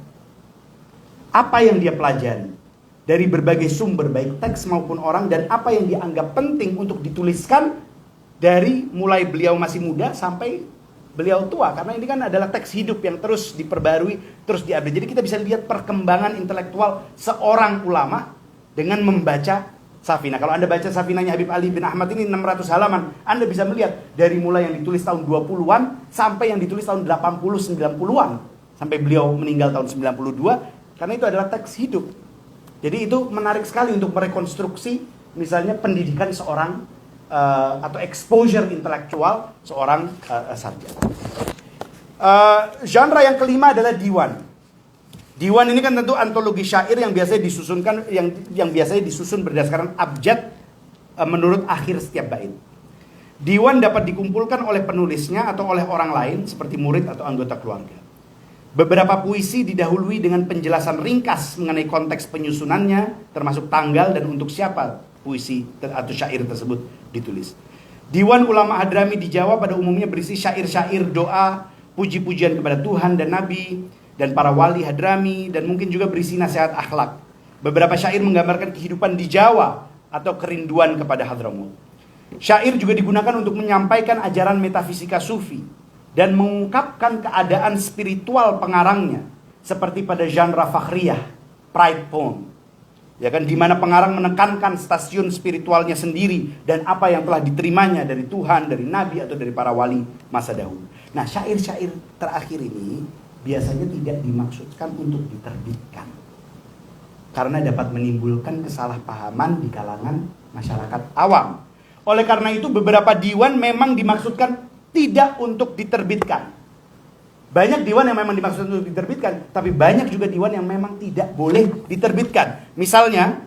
Apa yang dia pelajari dari berbagai sumber, baik teks maupun orang, dan apa yang dianggap penting untuk dituliskan dari mulai beliau masih muda sampai beliau tua, karena ini kan adalah teks hidup yang terus diperbarui, terus diupdate. Jadi kita bisa lihat perkembangan intelektual seorang ulama dengan membaca Safinah. Kalau Anda baca Safinahnya Habib Ali bin Ahmad ini 600 halaman, Anda bisa melihat dari mulai yang ditulis tahun 20-an sampai yang ditulis tahun 80 90-an, sampai beliau meninggal tahun 92, karena itu adalah teks hidup. Jadi itu menarik sekali untuk merekonstruksi misalnya pendidikan seorang atau exposure intelektual seorang sarjana. Genre yang kelima adalah diwan. Diwan ini kan tentu antologi syair yang biasanya disusunkan yang biasanya disusun berdasarkan abjad menurut akhir setiap bait. Diwan dapat dikumpulkan oleh penulisnya atau oleh orang lain seperti murid atau anggota keluarga. Beberapa puisi didahului dengan penjelasan ringkas mengenai konteks penyusunannya, termasuk tanggal dan untuk siapa puisi atau syair tersebut ditulis. Diwan ulama Hadrami di Jawa pada umumnya berisi syair-syair doa, puji-pujian kepada Tuhan dan Nabi dan para wali Hadrami, dan mungkin juga berisi nasihat akhlak. Beberapa syair menggambarkan kehidupan di Jawa atau kerinduan kepada Hadramaut. Syair juga digunakan untuk menyampaikan ajaran metafisika sufi dan mengungkapkan keadaan spiritual pengarangnya, seperti pada genre fakhriyah, pride poem. Ya kan, di mana pengarang menekankan stasiun spiritualnya sendiri dan apa yang telah diterimanya dari Tuhan, dari Nabi atau dari para wali masa dahulu. Nah, syair-syair terakhir ini biasanya tidak dimaksudkan untuk diterbitkan, karena dapat menimbulkan kesalahpahaman di kalangan masyarakat awam. Oleh karena itu beberapa diwan memang dimaksudkan tidak untuk diterbitkan. Banyak diwan yang memang dimaksud untuk diterbitkan, tapi banyak juga diwan yang memang tidak boleh diterbitkan. Misalnya,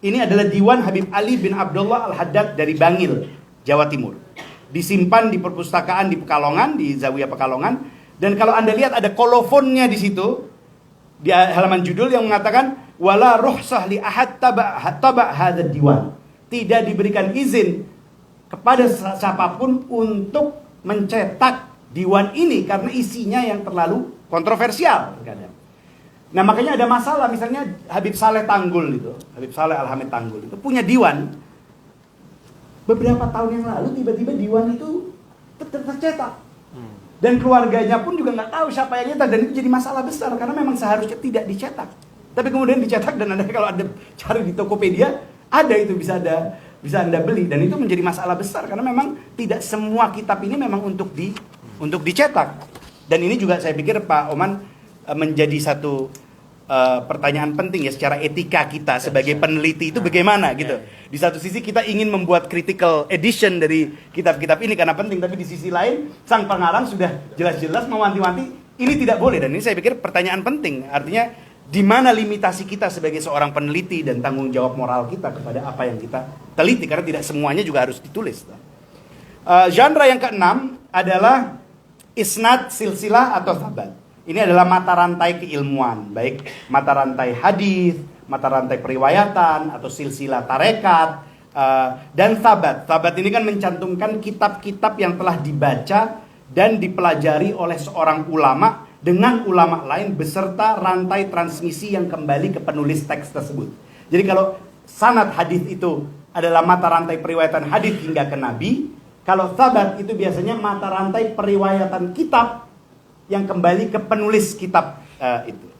ini adalah diwan Habib Ali bin Abdullah Al-Haddad dari Bangil, Jawa Timur. Disimpan di perpustakaan di Pekalongan, di Zawiyah Pekalongan. Dan kalau Anda lihat ada kolofonnya di situ, di halaman judul yang mengatakan, wala ruhsah li ahad taba' hadzal diwan. Tidak diberikan izin kepada siapapun untuk mencetak diwan ini karena isinya yang terlalu kontroversial kadang. Nah, makanya ada masalah, misalnya Habib Saleh Tanggul itu, Habib Saleh Al-Hamid Tanggul itu punya diwan. Beberapa tahun yang lalu tiba-tiba diwan itu tercetak. Dan keluarganya pun juga nggak tahu siapa yang nyetak, dan itu jadi masalah besar karena memang seharusnya tidak dicetak. Tapi kemudian dicetak, dan kalau Anda cari di Tokopedia ada, itu bisa Anda beli, dan itu menjadi masalah besar karena memang tidak semua kitab ini memang untuk dicetak. Dan ini juga saya pikir Pak Oman menjadi satu pertanyaan penting ya, secara etika kita sebagai peneliti itu bagaimana gitu. Di satu sisi kita ingin membuat critical edition dari kitab-kitab ini karena penting, tapi di sisi lain sang pengarang sudah jelas-jelas mewanti-wanti ini tidak boleh, dan ini saya pikir pertanyaan penting. Artinya di mana limitasi kita sebagai seorang peneliti dan tanggung jawab moral kita kepada apa yang kita teliti, karena tidak semuanya juga harus ditulis. Genre yang keenam adalah isnad, silsilah atau thabat. Ini adalah mata rantai keilmuan, baik mata rantai hadis, mata rantai periwayatan atau silsilah tarekat, dan thabat. Thabat ini kan mencantumkan kitab-kitab yang telah dibaca dan dipelajari oleh seorang ulama dengan ulama lain beserta rantai transmisi yang kembali ke penulis teks tersebut. Jadi kalau sanad hadis itu adalah mata rantai periwayatan hadis hingga ke Nabi, kalau thabat itu biasanya mata rantai periwayatan kitab yang kembali ke penulis kitab itu.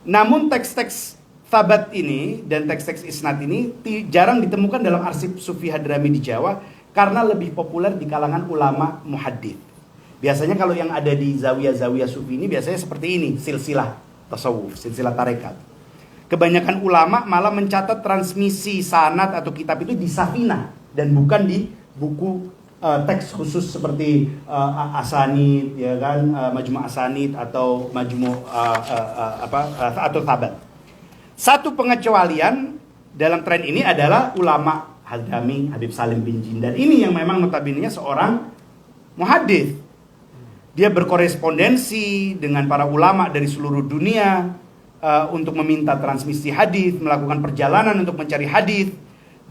Namun teks-teks thabat ini dan teks-teks isnad ini jarang ditemukan dalam arsip Sufi Hadrami di Jawa karena lebih populer di kalangan ulama muhaddits. Biasanya kalau yang ada di zawiyah-zawiyah Sufi ini biasanya seperti ini, silsilah tasawuf, silsilah tarekat. Kebanyakan ulama malah mencatat transmisi sanad atau kitab itu di Safinah dan bukan di buku teks khusus seperti Asanid, ya kan, Majmu' Asanid atau Majmu' atau Thabat. Satu pengecualian dalam tren ini adalah ulama Hadrami Habib Salim bin Jindan ini, yang memang notabene seorang muhaddits. Dia berkorespondensi dengan para ulama dari seluruh dunia untuk meminta transmisi hadis, melakukan perjalanan untuk mencari hadis,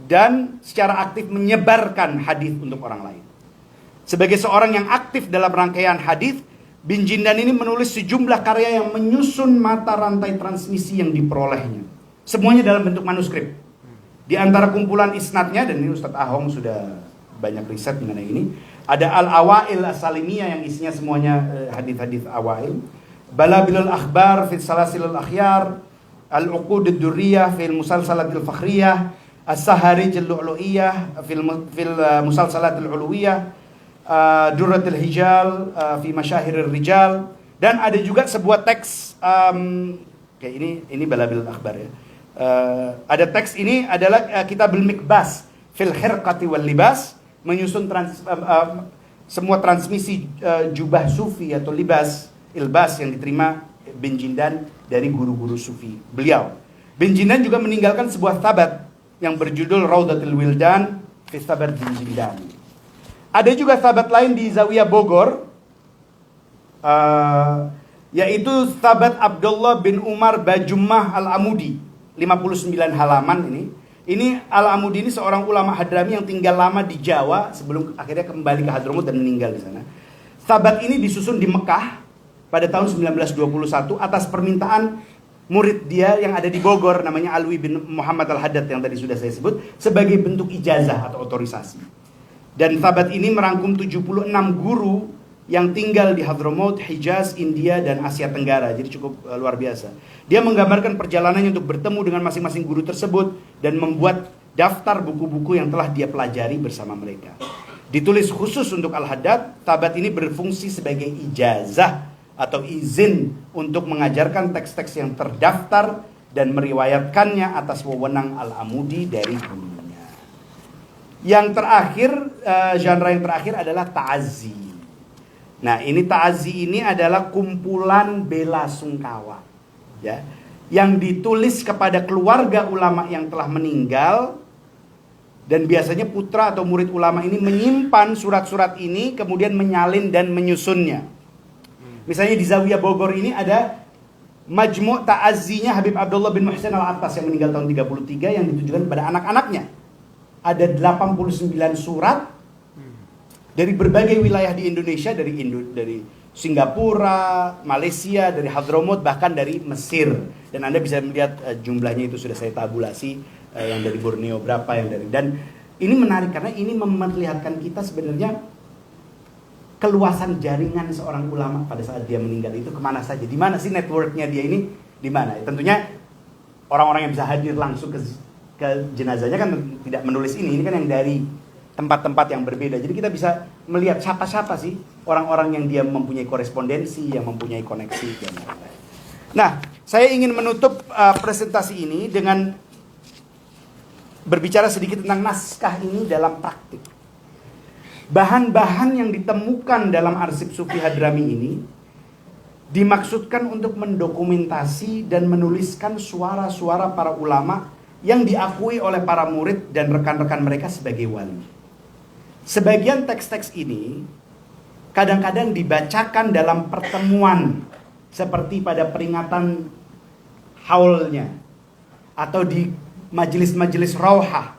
dan secara aktif menyebarkan hadis untuk orang lain. Sebagai seorang yang aktif dalam rangkaian hadis, bin Jindan ini menulis sejumlah karya yang menyusun mata rantai transmisi yang diperolehnya. Semuanya dalam bentuk manuskrip. Di antara kumpulan isnadnya, dan ini Ustadz Ahong sudah banyak riset mengenai ini. Ada Al-Awail As-Salimiyah yang isinya semuanya hadis-hadis awail. Balabilul Akhbar fi Salasilul Akhyar, Al-Uqud Ad-Durriyah fil Musalsalatil Fakhriyah, As-Saharij Al-Lu'lu'iyah fil Musalsalatil Uluwiyah, Durratul Hijal fi Masyahirir Rijal, dan ada juga sebuah teks kayak ini Balabilul Akhbar ya. Ada teks ini adalah Kitabul Mikbas fil Hirqati wal Libas, menyusun semua transmisi jubah sufi atau ilbas yang diterima Bin Jindan dari guru-guru sufi beliau. Bin Jindan juga meninggalkan sebuah tabat yang berjudul Raudatul Wildan fi Tabat Bin Jindan. Ada juga tabat lain di Zawiyah Bogor, yaitu tabat Abdullah bin Umar Bajummah Al-Amudi, 59 halaman ini. Ini Al-Amudi ini seorang ulama Hadrami yang tinggal lama di Jawa sebelum akhirnya kembali ke Hadramut dan meninggal di sana. Tabat ini disusun di Mekah pada tahun 1921 atas permintaan murid dia yang ada di Bogor, namanya Alwi bin Muhammad Al-Haddad yang tadi sudah saya sebut, sebagai bentuk ijazah atau otorisasi. Dan tabat ini merangkum 76 guru yang tinggal di Hadramaut, Hijaz, India, dan Asia Tenggara. Jadi cukup luar biasa. Dia menggambarkan perjalanannya untuk bertemu dengan masing-masing guru tersebut dan membuat daftar buku-buku yang telah dia pelajari bersama mereka. Ditulis khusus untuk Al-Haddad, tabat ini berfungsi sebagai ijazah atau izin untuk mengajarkan teks-teks yang terdaftar dan meriwayatkannya atas wewenang Al-Amudi dari gurunya. Yang terakhir, genre yang terakhir adalah ta'azzi. Nah, ini ta'azzi ini adalah kumpulan bela sungkawa, ya, yang ditulis kepada keluarga ulama yang telah meninggal, dan biasanya putra atau murid ulama ini menyimpan surat-surat ini kemudian menyalin dan menyusunnya. Misalnya di Zawiyah Bogor ini ada Majmu' Ta'azzinya Habib Abdullah bin Muhsin Al-Attas yang meninggal tahun 33 yang ditujukan kepada anak-anaknya. Ada 89 surat dari berbagai wilayah di Indonesia, dari Singapura, Malaysia, dari Hadramut, bahkan dari Mesir. Dan Anda bisa melihat jumlahnya itu sudah saya tabulasi, yang dari Borneo berapa, yang dari, dan ini menarik karena ini memperlihatkan kita sebenarnya keluasan jaringan seorang ulama pada saat dia meninggal itu kemana saja, di mana sih networknya dia ini, di mana. Tentunya orang-orang yang bisa hadir langsung ke jenazahnya kan tidak menulis ini kan yang dari tempat-tempat yang berbeda. Jadi kita bisa melihat siapa-siapa sih orang-orang yang dia mempunyai korespondensi, yang mempunyai koneksi dan lain-lain. Nah, saya ingin menutup presentasi ini dengan berbicara sedikit tentang naskah ini dalam praktik. Bahan-bahan yang ditemukan dalam arsip Sufi Hadrami ini dimaksudkan untuk mendokumentasi dan menuliskan suara-suara para ulama yang diakui oleh para murid dan rekan-rekan mereka sebagai wali. Sebagian teks-teks ini kadang-kadang dibacakan dalam pertemuan seperti pada peringatan haulnya atau di majelis-majelis rauhah,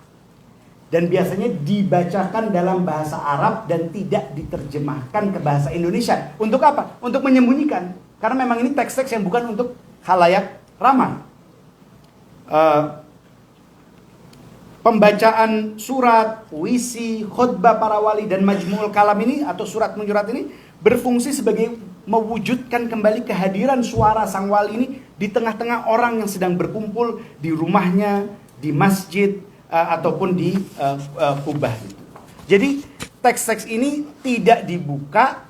dan biasanya dibacakan dalam bahasa Arab dan tidak diterjemahkan ke bahasa Indonesia. Untuk apa? Untuk menyembunyikan, karena memang ini teks-teks yang bukan untuk khalayak ramai. Pembacaan surat, puisi, khutbah para wali dan majmu'ul kalam ini atau surat menyurat ini berfungsi sebagai mewujudkan kembali kehadiran suara sang wali ini di tengah-tengah orang yang sedang berkumpul di rumahnya, di masjid, ataupun di kubah. Jadi teks-teks ini tidak dibuka,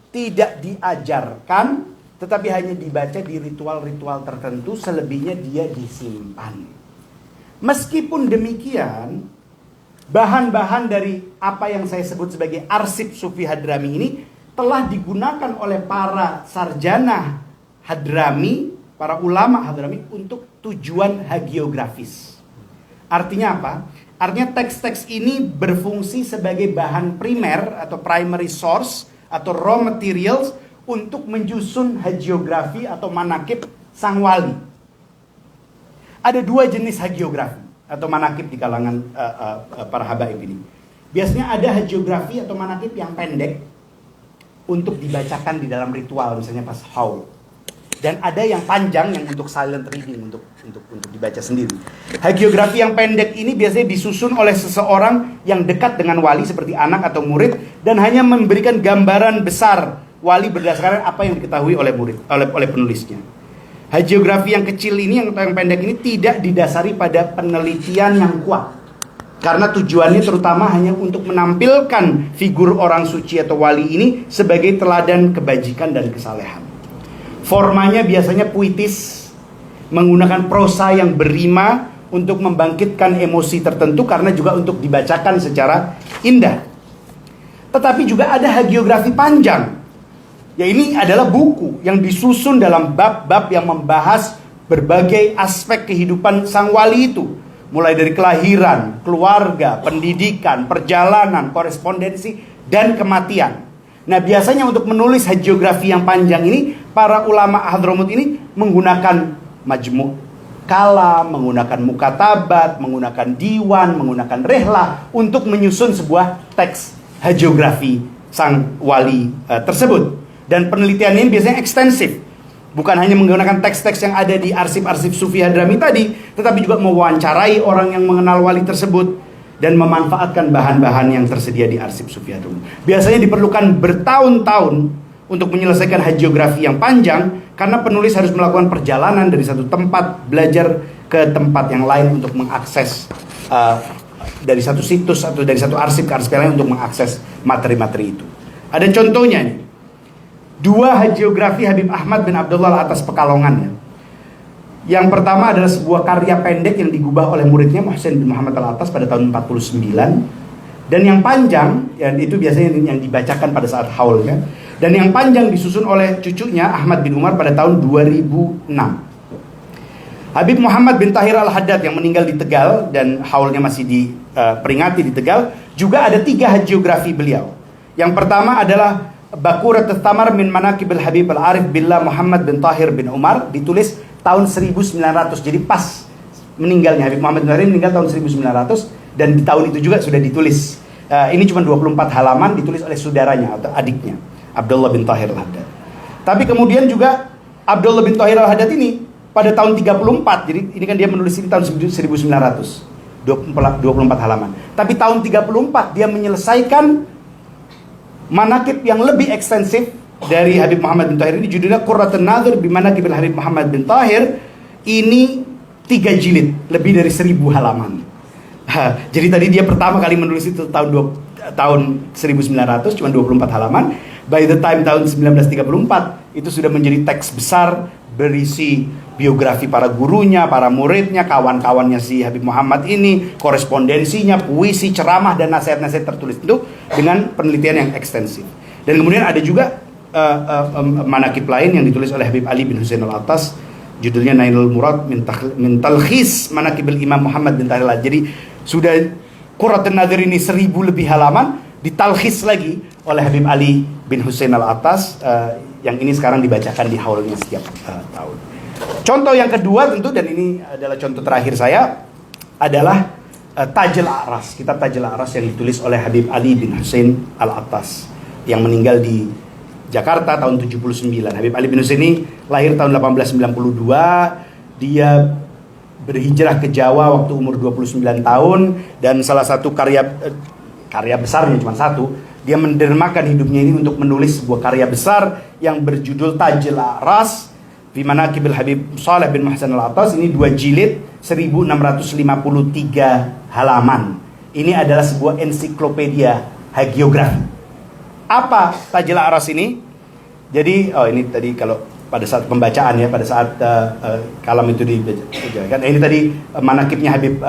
tidak diajarkan, tetapi hanya dibaca di ritual-ritual tertentu, selebihnya dia disimpan. Meskipun demikian, bahan-bahan dari apa yang saya sebut sebagai arsip Sufi Hadrami ini telah digunakan oleh para sarjana Hadrami, para ulama Hadrami untuk tujuan hagiografis. Artinya apa? Artinya teks-teks ini berfungsi sebagai bahan primer atau primary source atau raw materials untuk menyusun hagiografi atau manakib sang wali. Ada dua jenis hagiografi atau manakib di kalangan para habaib ini. Biasanya ada hagiografi atau manakib yang pendek untuk dibacakan di dalam ritual, misalnya pas haul. Dan ada yang panjang yang untuk silent reading, untuk dibaca sendiri. Hagiografi yang pendek ini biasanya disusun oleh seseorang yang dekat dengan wali seperti anak atau murid dan hanya memberikan gambaran besar wali berdasarkan apa yang diketahui oleh penulisnya. Hagiografi yang kecil ini, yang pendek ini tidak didasari pada penelitian yang kuat. Karena tujuannya terutama hanya untuk menampilkan figur orang suci atau wali ini sebagai teladan kebajikan dan kesalehan. Formanya biasanya puitis, menggunakan prosa yang berima untuk membangkitkan emosi tertentu karena juga untuk dibacakan secara indah. Tetapi juga ada hagiografi panjang. Ya, ini adalah buku yang disusun dalam bab-bab yang membahas berbagai aspek kehidupan sang wali itu. Mulai dari kelahiran, keluarga, pendidikan, perjalanan, korespondensi, dan kematian. Nah, biasanya untuk menulis hagiografi yang panjang ini, para ulama Hadramut ini menggunakan majmu' kalam, menggunakan mukatabat, menggunakan diwan, menggunakan rehlah untuk menyusun sebuah teks hagiografi sang wali tersebut. Dan penelitian ini biasanya ekstensif. Bukan hanya menggunakan teks-teks yang ada di arsip-arsip Sufi Hadrami tadi, tetapi juga mewawancarai orang yang mengenal wali tersebut dan memanfaatkan bahan-bahan yang tersedia di arsip Sufi Hadrami. Biasanya diperlukan bertahun-tahun untuk menyelesaikan hagiografi yang panjang, karena penulis harus melakukan perjalanan dari satu tempat belajar ke tempat yang lain untuk mengakses dari satu situs atau dari satu arsip ke arsip lain untuk mengakses materi-materi itu. Ada contohnya nih. 2 hagiografi Habib Ahmad bin Abdullah Al-Atas Pekalongan ya. Yang pertama adalah sebuah karya pendek yang digubah oleh muridnya Muhsin bin Muhammad Al-Atas pada tahun 49. Dan yang panjang, ya, itu biasanya yang dibacakan pada saat haulnya. Dan yang panjang disusun oleh cucunya Ahmad bin Umar pada tahun 2006. Habib Muhammad bin Tahir Al-Haddad yang meninggal di Tegal dan haulnya masih diperingati di Tegal, juga ada 3 hagiografi beliau. Yang pertama adalah Bakurat Tamar min Manaqibil Habib Al-Arif Billah Muhammad bin Tahir bin Umar, ditulis tahun 1900. Jadi pas meninggalnya Habib Muhammad bin Tahir meninggal tahun 1900, dan di tahun itu juga sudah ditulis. Ini cuma 24 halaman, ditulis oleh saudaranya atau adiknya Abdullah bin Tahir Al-Haddad. Tapi kemudian juga Abdullah bin Tahir Al-Haddad ini pada tahun 34, jadi ini kan dia menulis ini tahun 1900, 24 halaman. Tapi tahun 34 dia menyelesaikan manaqib yang lebih ekstensif dari Habib Muhammad bin Tahir. Ini judulnya Qurratun Nadhir bi Manaqibil Habib Muhammad bin Tahir. Ini 3 jilid, lebih dari 1000 halaman. Jadi tadi dia pertama kali menulis itu tahun 1900, cuma 24 halaman. By the time tahun 1934 itu sudah menjadi teks besar berisi biografi para gurunya, para muridnya, kawan-kawannya si Habib Muhammad ini, korespondensinya, puisi, ceramah, dan nasihat-nasihat tertulis itu dengan penelitian yang ekstensif. Dan kemudian ada juga manaqib lain yang ditulis oleh Habib Ali bin Husain Al-Atas, judulnya Nailul Murad min Talkhis Manaqibil Imam Muhammad bin Tahir. Jadi sudah Qurratun Nadhir ini 1000 lebih halaman, ditalkhis lagi oleh Habib Ali bin Husain Al-Atas, yang ini sekarang dibacakan di haulnya setiap tahun. Contoh yang kedua tentu, dan ini adalah contoh terakhir saya, adalah Tajul A'ras, kitab Tajul A'ras yang ditulis oleh Habib Ali bin Husain Al-Atas yang meninggal di Jakarta tahun 79. Habib Ali bin Husain ini lahir tahun 1892. Dia berhijrah ke Jawa waktu umur 29 tahun, dan salah satu karya besarnya cuma satu. Dia mendermakan hidupnya ini untuk menulis sebuah karya besar yang berjudul Tajul A'ras fi Manaqibil Habib Shalih bin Muhsin Al-Atas. Ini 2 jilid, 1653 halaman. Ini adalah sebuah ensiklopedia hagiografi. Apa Tajul A'ras ini? Jadi, ini tadi kalau pada saat pembacaan ya, pada saat kalam itu dibacakan. Ini tadi manaqibnya Habib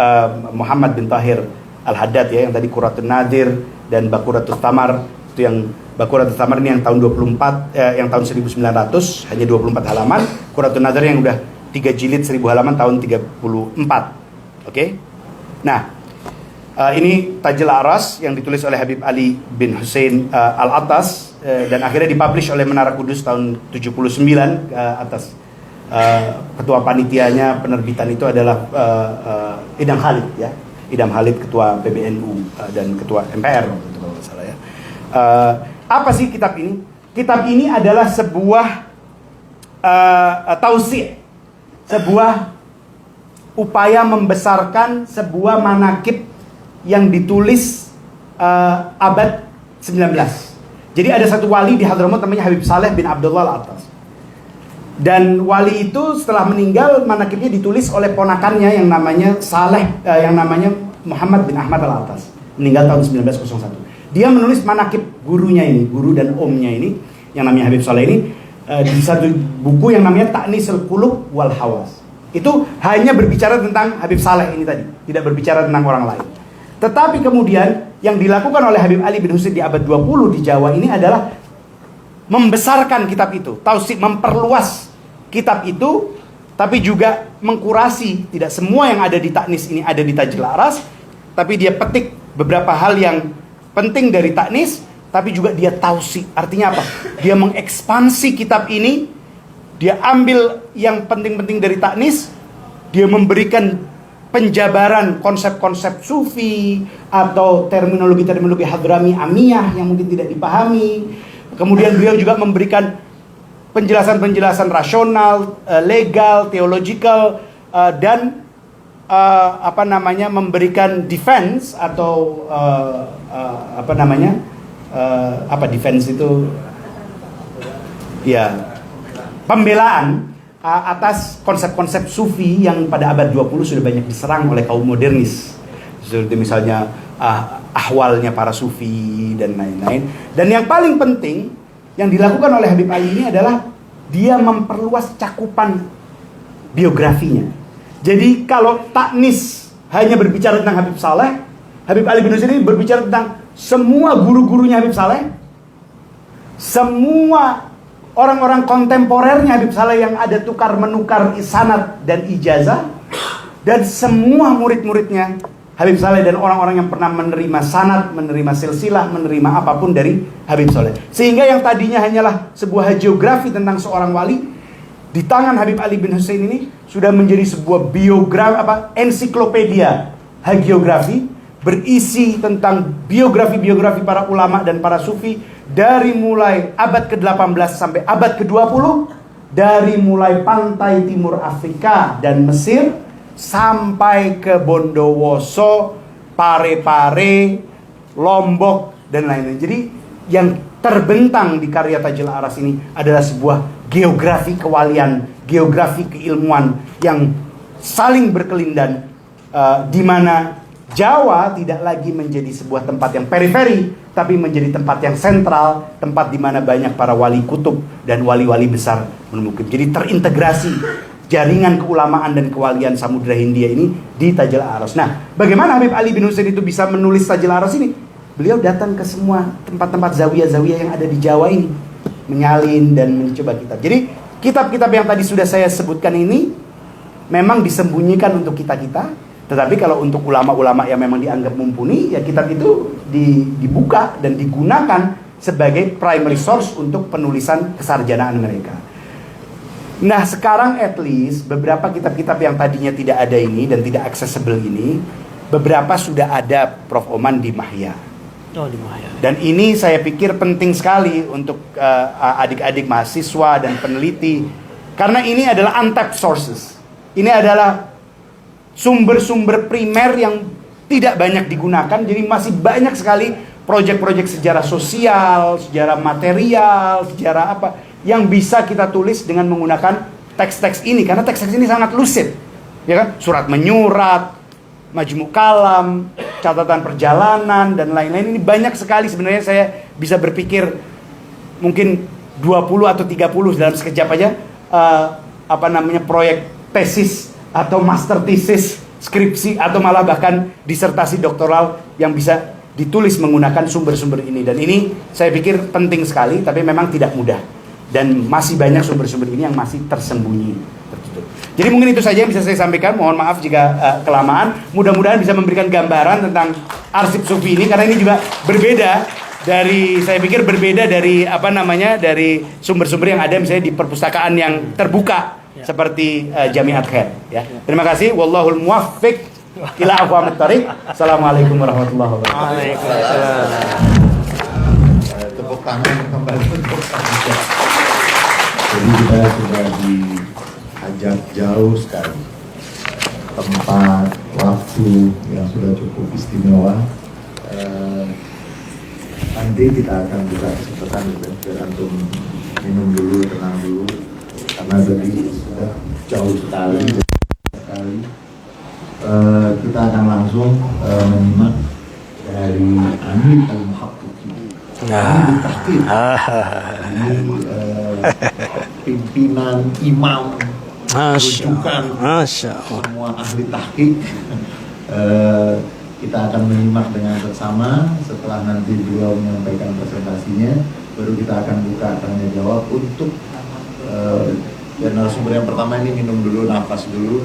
Muhammad bin Tahir Al-Haddad ya, yang tadi Qurratun Nadhir dan Bakuratul Tamar. Itu yang Bakuratul Tamar ini yang tahun 24, yang tahun 1900, hanya 24 halaman. Qurratun Nadhir yang udah 3 jilid 1000 halaman tahun 34. Oke? Nah, ini Tajul A'ras yang ditulis oleh Habib Ali bin Husain Al-Atas, dan akhirnya dipublish oleh Menara Kudus tahun 79 atas ketua panitianya penerbitan itu adalah Idam Khalid ya. Idam Khalid ketua PBNU dan ketua MPR waktu itu kalau nggak salah ya. Apa sih kitab ini? Kitab ini adalah sebuah tausi', sebuah upaya membesarkan sebuah manakib yang ditulis abad 19. Jadi ada satu wali di Hadramaut namanya Habib Saleh bin Abdullah Al-Attas. Dan wali itu setelah meninggal manakibnya ditulis oleh ponakannya yang namanya yang namanya Muhammad bin Ahmad Al-Attas. Meninggal tahun 1901. Dia menulis manakib gurunya ini, guru dan omnya ini yang namanya Habib Saleh ini di satu buku yang namanya Ta'nisul Qulub wal Hawas. Itu hanya berbicara tentang Habib Saleh ini tadi, tidak berbicara tentang orang lain. Tetapi kemudian yang dilakukan oleh Habib Ali bin Husain di abad 20 di Jawa ini adalah membesarkan kitab itu, tausik, memperluas kitab itu, tapi juga mengkurasi. Tidak semua yang ada di Taknis ini ada di Tajil Aras, tapi dia petik beberapa hal yang penting dari Taknis, tapi juga dia tausik. Artinya apa? Dia mengekspansi kitab ini. Dia ambil yang penting-penting dari Taknis, dia memberikan penjabaran konsep-konsep sufi atau terminologi-terminologi Hadrami Amiyah yang mungkin tidak dipahami. Kemudian beliau juga memberikan penjelasan-penjelasan rasional, legal, theological, dan memberikan defense atau defense itu ya pembelaan atas konsep-konsep sufi yang pada abad 20 sudah banyak diserang oleh kaum modernis. Seperti misalnya ahwalnya para sufi dan lain-lain. Dan yang paling penting yang dilakukan oleh Habib Ali ini adalah dia memperluas cakupan biografinya. Jadi kalau Taknis hanya berbicara tentang Habib Saleh, Habib Ali bin Husain ini berbicara tentang semua guru-gurunya Habib Saleh, semua orang-orang kontemporernya Habib Saleh yang ada tukar-menukar sanad dan ijazah, dan semua murid-muridnya Habib Saleh dan orang-orang yang pernah menerima sanad, menerima silsilah, menerima apapun dari Habib Saleh. Sehingga yang tadinya hanyalah sebuah hagiografi tentang seorang wali, di tangan Habib Ali bin Husain ini sudah menjadi sebuah ensiklopedia hagiografi berisi tentang biografi-biografi para ulama dan para sufi dari mulai abad ke-18 sampai abad ke-20, dari mulai pantai timur Afrika dan Mesir sampai ke Bondowoso, Parepare, Lombok dan lain-lain. Jadi yang terbentang di karya Tajil Aras ini adalah sebuah geografi kewalian, geografi keilmuan yang saling berkelindan, di mana Jawa tidak lagi menjadi sebuah tempat yang periferi, tapi menjadi tempat yang sentral, tempat di mana banyak para wali kutub dan wali-wali besar menemukan. Jadi terintegrasi jaringan keulamaan dan kewalian Samudra Hindia ini di Tajil Aras. Nah, bagaimana Habib Ali bin Husain itu bisa menulis Tajil Aras ini? Beliau datang ke semua tempat-tempat zawiyah-zawiyah yang ada di Jawa ini, menyalin dan mencoba kitab. Jadi kitab-kitab yang tadi sudah saya sebutkan ini memang disembunyikan untuk kita-kita. Tetapi kalau untuk ulama-ulama yang memang dianggap mumpuni, ya kitab itu dibuka dan digunakan sebagai primary source untuk penulisan kesarjanaan mereka. Nah, sekarang at least beberapa kitab-kitab yang tadinya tidak ada ini dan tidak accessible ini, beberapa sudah ada, Prof. Oman, di Mahya. Oh, di Mahya. Dan ini saya pikir penting sekali untuk adik-adik mahasiswa dan peneliti, karena ini adalah untapped sources. Ini adalah sumber-sumber primer yang tidak banyak digunakan. Jadi masih banyak sekali proyek-proyek sejarah sosial, sejarah material, sejarah apa yang bisa kita tulis dengan menggunakan teks-teks ini, karena teks-teks ini sangat lucid, ya kan? Surat menyurat, Majmu' Kalam, catatan perjalanan dan lain-lain. Ini banyak sekali sebenarnya. Saya bisa berpikir mungkin 20 atau 30 dalam sekejap aja proyek tesis atau master thesis, skripsi, atau malah bahkan disertasi doktoral yang bisa ditulis menggunakan sumber-sumber ini. Dan ini saya pikir penting sekali, tapi memang tidak mudah. Dan masih banyak sumber-sumber ini yang masih tersembunyi, tertutup. Jadi mungkin itu saja yang bisa saya sampaikan. Mohon maaf jika kelamaan. Mudah-mudahan bisa memberikan gambaran tentang arsip sufi ini, karena ini juga berbeda dari, saya pikir berbeda dari dari sumber-sumber yang ada misalnya di perpustakaan yang terbuka seperti Jamiat Khair, ya. Terima kasih. Wallahul muwaffiq ila aqwamit thariq. Assalamualaikum warahmatullahi wabarakatuh. Waalaikumsalam. Tepuk tangan kembali untuk Jadi kita sudah diajak jauh sekali, tempat, waktu yang sudah cukup istimewa. Nanti kita akan buka kesempatan biar antum minum dulu, tenang dulu, karena tadi sudah jauh sekali. Kita akan langsung menyimak dari Amir Al-Muhaqqiqi. Ini pimpinan, imam, rujukan semua ahli tahqiq. Kita akan menyimak dengan seksama. Setelah nanti beliau menyampaikan presentasinya, baru kita akan buka tanya jawab untuk dan narasumber yang pertama ini minum dulu, nafas dulu.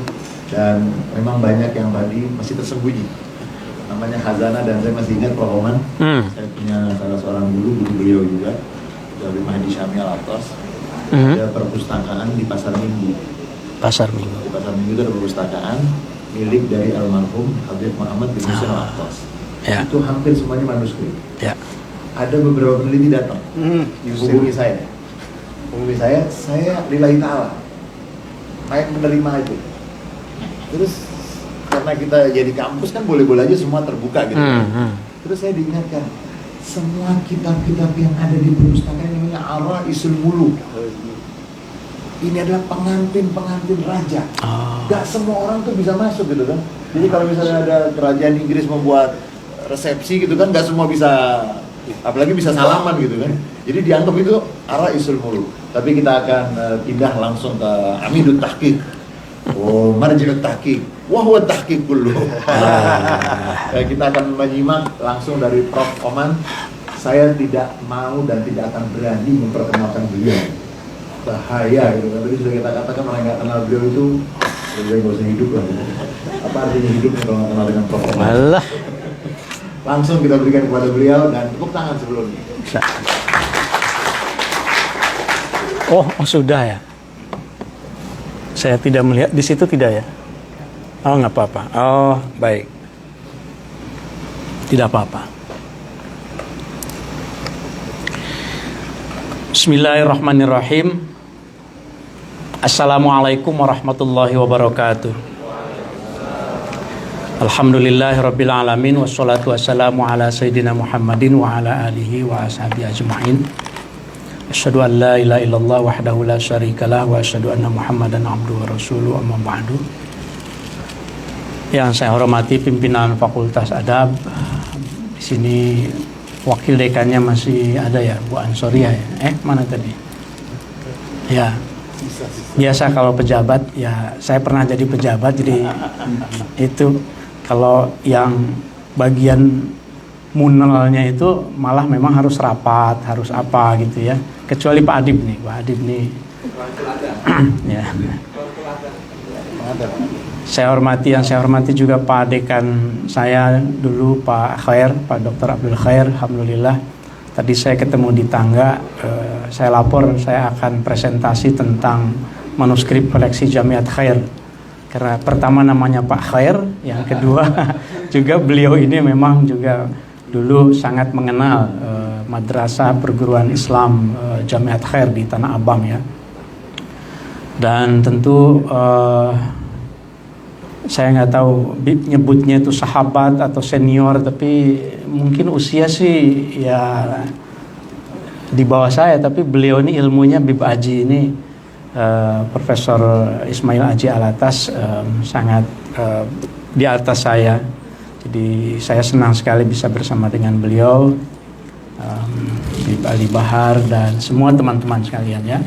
Dan memang banyak yang tadi masih tersembunyi, namanya khazanah. Dan saya masih ingat Prof. Oman, saya punya salah seorang guru beliau juga dari Mahdi Syami Al-Atas. Ada perpustakaan di Pasar Minggu. Di Pasar Minggu itu ada perpustakaan milik dari almarhum Habib Muhammad bin Husain Al-Atas. Itu hampir semuanya manuskrip. Ada beberapa peneliti datang, hubungi saya, lillahi ta'ala, naik menerima itu. Terus karena kita jadi kampus kan boleh-boleh aja semua terbuka gitu. Terus saya diingatkan, semua kitab-kitab yang ada di perpustakaan ini namanya Araisul Muluk. Ini adalah pengantin raja. Gak semua orang tuh bisa masuk gitu kan. Jadi kalau misalnya ada kerajaan Inggris membuat resepsi gitu kan, gak semua bisa, apalagi bisa salaman gitu kan. Jadi dianggap itu Araisul Muluk. Tapi kita akan pindah langsung ke Amidut Tahqiq. Marji'ut tahqiq wa huwa tahqiq kullu. Kita akan menyimak langsung dari Prof. Oman. Saya tidak mau dan tidak akan berani memperkenalkan beliau, bahaya gitu kan. Tadi sudah kita katakan orang yang nggak kenal beliau itu lebih nggak usah hidup lah. Apa artinya hidup kalau nggak kenal dengan Prof. Oman? Langsung kita berikan kepada beliau dan tepuk tangan sebelumnya. Oh sudah ya. Saya tidak melihat di situ, tidak ya? Oh nggak apa-apa. Oh baik, tidak apa-apa. Bismillahirrahmanirrahim. Assalamualaikum warahmatullahi wabarakatuh. Alhamdulillahirabbil alamin wassalatu wassalamu ala sayyidina Muhammadin wa ala alihi wa ashabihi ajma'in. Asyhadu an la ilaha illallah wahdahu la syarikalah wa asyhadu anna Muhammadan abduhu wa rasuluhu, amma ba'du. Yang saya hormati pimpinan Fakultas Adab. Di sini wakil dekannya masih ada ya, Bu Ansoria ya. Mana tadi? Ya. Biasa kalau pejabat ya, saya pernah jadi pejabat, jadi itu kalau yang bagian munalnya itu malah memang harus rapat, harus apa gitu ya. Kecuali Pak Adib nih, ya. Saya hormati juga Pak Dekan saya dulu, Pak Khair, Pak Dr. Abdul Khair. Alhamdulillah tadi saya ketemu di tangga, saya lapor saya akan presentasi tentang manuskrip koleksi Jamiat Khair. Karena pertama namanya Pak Khair, yang kedua juga beliau ini memang juga dulu sangat mengenal madrasah perguruan Islam Jamiat Khair di Tanah Abang ya. Dan tentu saya nggak tahu nyebutnya itu sahabat atau senior, tapi mungkin usia sih ya di bawah saya, tapi beliau ini ilmunya Bib Aji ini Profesor Ismail Aji Alatas sangat di atas saya. Jadi saya senang sekali bisa bersama dengan beliau, Bib Ali Bahar dan semua teman-teman sekalian ya.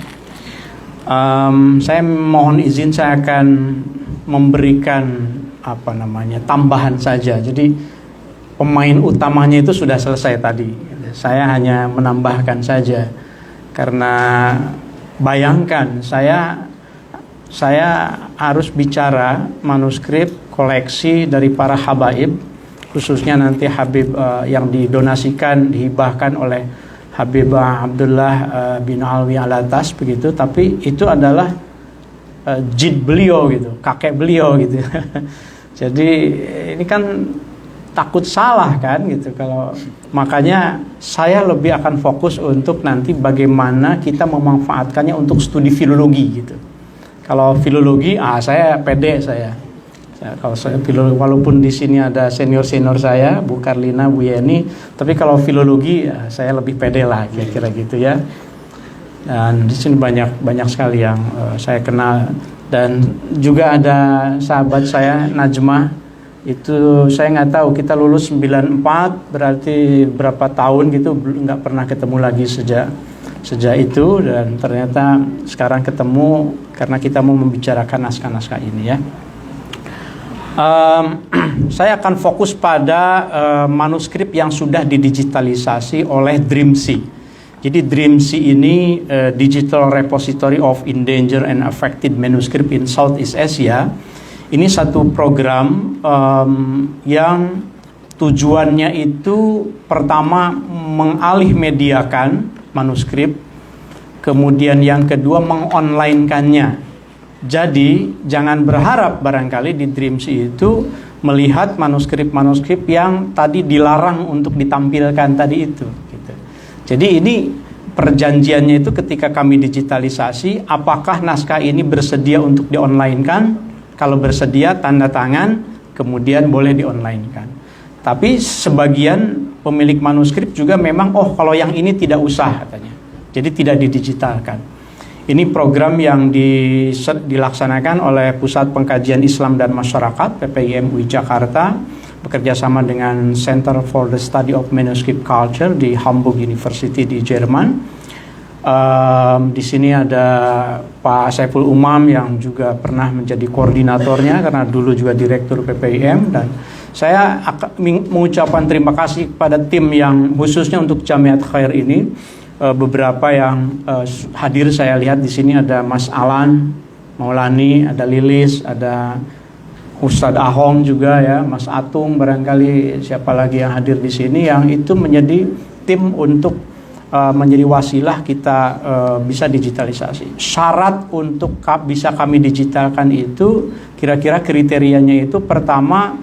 Saya mohon izin, saya akan memberikan tambahan saja. Jadi pemain utamanya itu sudah selesai tadi. Saya hanya menambahkan saja karena bayangkan saya harus bicara manuskrip koleksi dari para habaib, khususnya nanti Habib yang didonasikan, dihibahkan oleh Habib Abdullah bin Alwi Alatas begitu, tapi itu adalah jid beliau gitu, kakek beliau gitu. Jadi ini kan takut salah kan gitu. Kalau makanya saya lebih akan fokus untuk nanti bagaimana kita memanfaatkannya untuk studi filologi gitu. Kalau filologi, saya pede saya. Kalau saya filologi, walaupun di sini ada senior saya, Bu Karlina, Bu Yeni, tapi kalau filologi saya lebih pede lah kira-kira gitu ya. Dan di sini banyak sekali yang saya kenal, dan juga ada sahabat saya Najmah. Itu saya nggak tahu, kita lulus 94 berarti berapa tahun gitu nggak pernah ketemu lagi sejak itu, dan ternyata sekarang ketemu karena kita mau membicarakan naskah-naskah ini ya. Saya akan fokus pada manuskrip yang sudah didigitalisasi oleh DRIMSI. Jadi DRIMSI ini Digital Repository of Endangered and Affected Manuscript in Southeast Asia. Ini satu program yang tujuannya itu pertama mengalih mediakan manuskrip, kemudian yang kedua mengonlinekannya. Jadi jangan berharap barangkali di DRIMSI itu melihat manuskrip-manuskrip yang tadi dilarang untuk ditampilkan tadi itu. Gitu. Jadi ini perjanjiannya itu ketika kami digitalisasi, apakah naskah ini bersedia untuk di-online-kan? Kalau bersedia tanda tangan, kemudian boleh di-online-kan. Tapi sebagian pemilik manuskrip juga memang, kalau yang ini tidak usah katanya. Jadi tidak didigitalkan. Ini program yang dilaksanakan oleh Pusat Pengkajian Islam dan Masyarakat PPIM UI Jakarta, bekerjasama dengan Center for the Study of Manuscript Culture di Hamburg University di Jerman. Di sini ada Pak Saiful Umam yang juga pernah menjadi koordinatornya karena dulu juga direktur PPIM, dan saya mengucapkan terima kasih kepada tim yang khususnya untuk Jamiat Khair ini. Beberapa yang hadir saya lihat di sini ada Mas Alan Maulani, ada Lilis, ada Ustadz Ahong juga ya, Mas Atung, barangkali siapa lagi yang hadir di sini yang itu menjadi tim untuk menjadi wasilah kita bisa digitalisasi. Syarat untuk bisa kami digitalkan itu kira-kira kriterianya itu pertama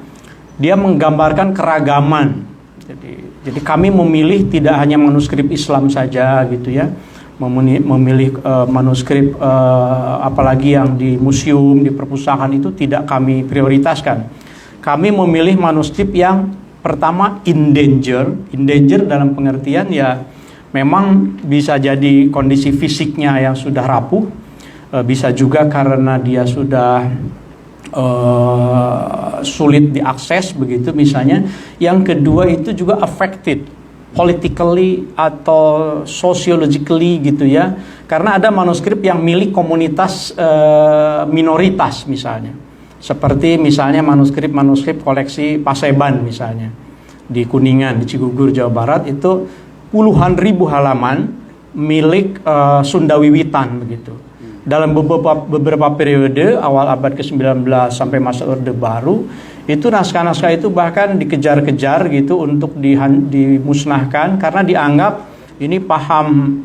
dia menggambarkan keragaman. Jadi kami memilih tidak hanya manuskrip Islam saja gitu ya, memilih manuskrip apalagi yang di museum, di perpustakaan itu tidak kami prioritaskan. Kami memilih manuskrip yang pertama endanger dalam pengertian ya memang bisa jadi kondisi fisiknya yang sudah rapuh, bisa juga karena dia sudah sulit diakses begitu misalnya. Yang kedua itu juga affected politically atau sociologically gitu ya, karena ada manuskrip yang milik komunitas minoritas misalnya, seperti misalnya manuskrip koleksi Paseban misalnya di Kuningan, di Cigugur, Jawa Barat, itu puluhan ribu halaman milik Sunda Wiwitan begitu. Dalam beberapa periode awal abad ke-19 sampai masa Orde Baru, itu naskah-naskah itu bahkan dikejar-kejar gitu untuk dimusnahkan karena dianggap ini paham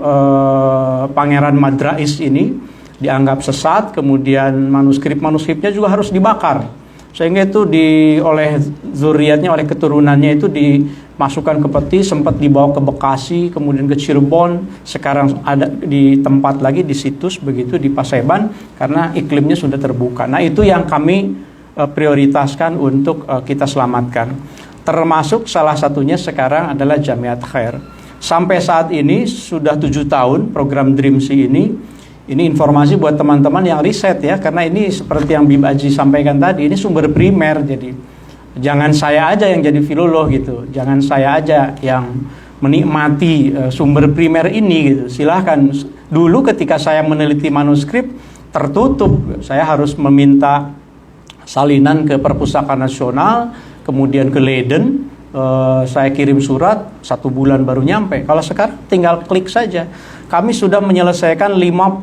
Pangeran Madrais ini dianggap sesat, kemudian manuskripnya juga harus dibakar. Sehingga itu oleh zuriatnya, oleh keturunannya itu dimasukkan ke peti, sempat dibawa ke Bekasi, kemudian ke Cirebon, sekarang ada di tempat lagi di situs begitu di Paseban karena iklimnya sudah terbuka. Nah, itu yang kami prioritaskan untuk kita selamatkan. Termasuk salah satunya sekarang adalah Jamiat Khair. Sampai saat ini sudah 7 tahun program DRIMSI ini. Ini informasi buat teman-teman yang riset ya, karena ini seperti yang Bib Aji sampaikan tadi, ini sumber primer. Jadi jangan saya aja yang jadi filolog gitu, jangan saya aja yang menikmati sumber primer ini gitu. Silahkan. Dulu ketika saya meneliti manuskrip tertutup, saya harus meminta salinan ke Perpustakaan Nasional, kemudian ke Leiden. Saya kirim surat 1 bulan baru nyampe. Kalau sekarang tinggal klik saja. Kami sudah menyelesaikan 55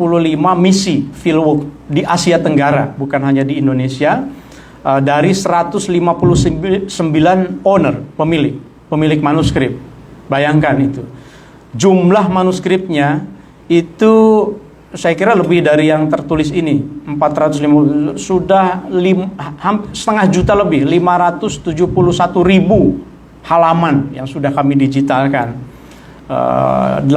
misi fieldwork di Asia Tenggara, bukan hanya di Indonesia, dari 159 owner, pemilik manuskrip. Bayangkan itu. Jumlah manuskripnya itu saya kira lebih dari yang tertulis ini, 450 sudah setengah juta lebih, 571.000 halaman yang sudah kami digitalkan, 8.500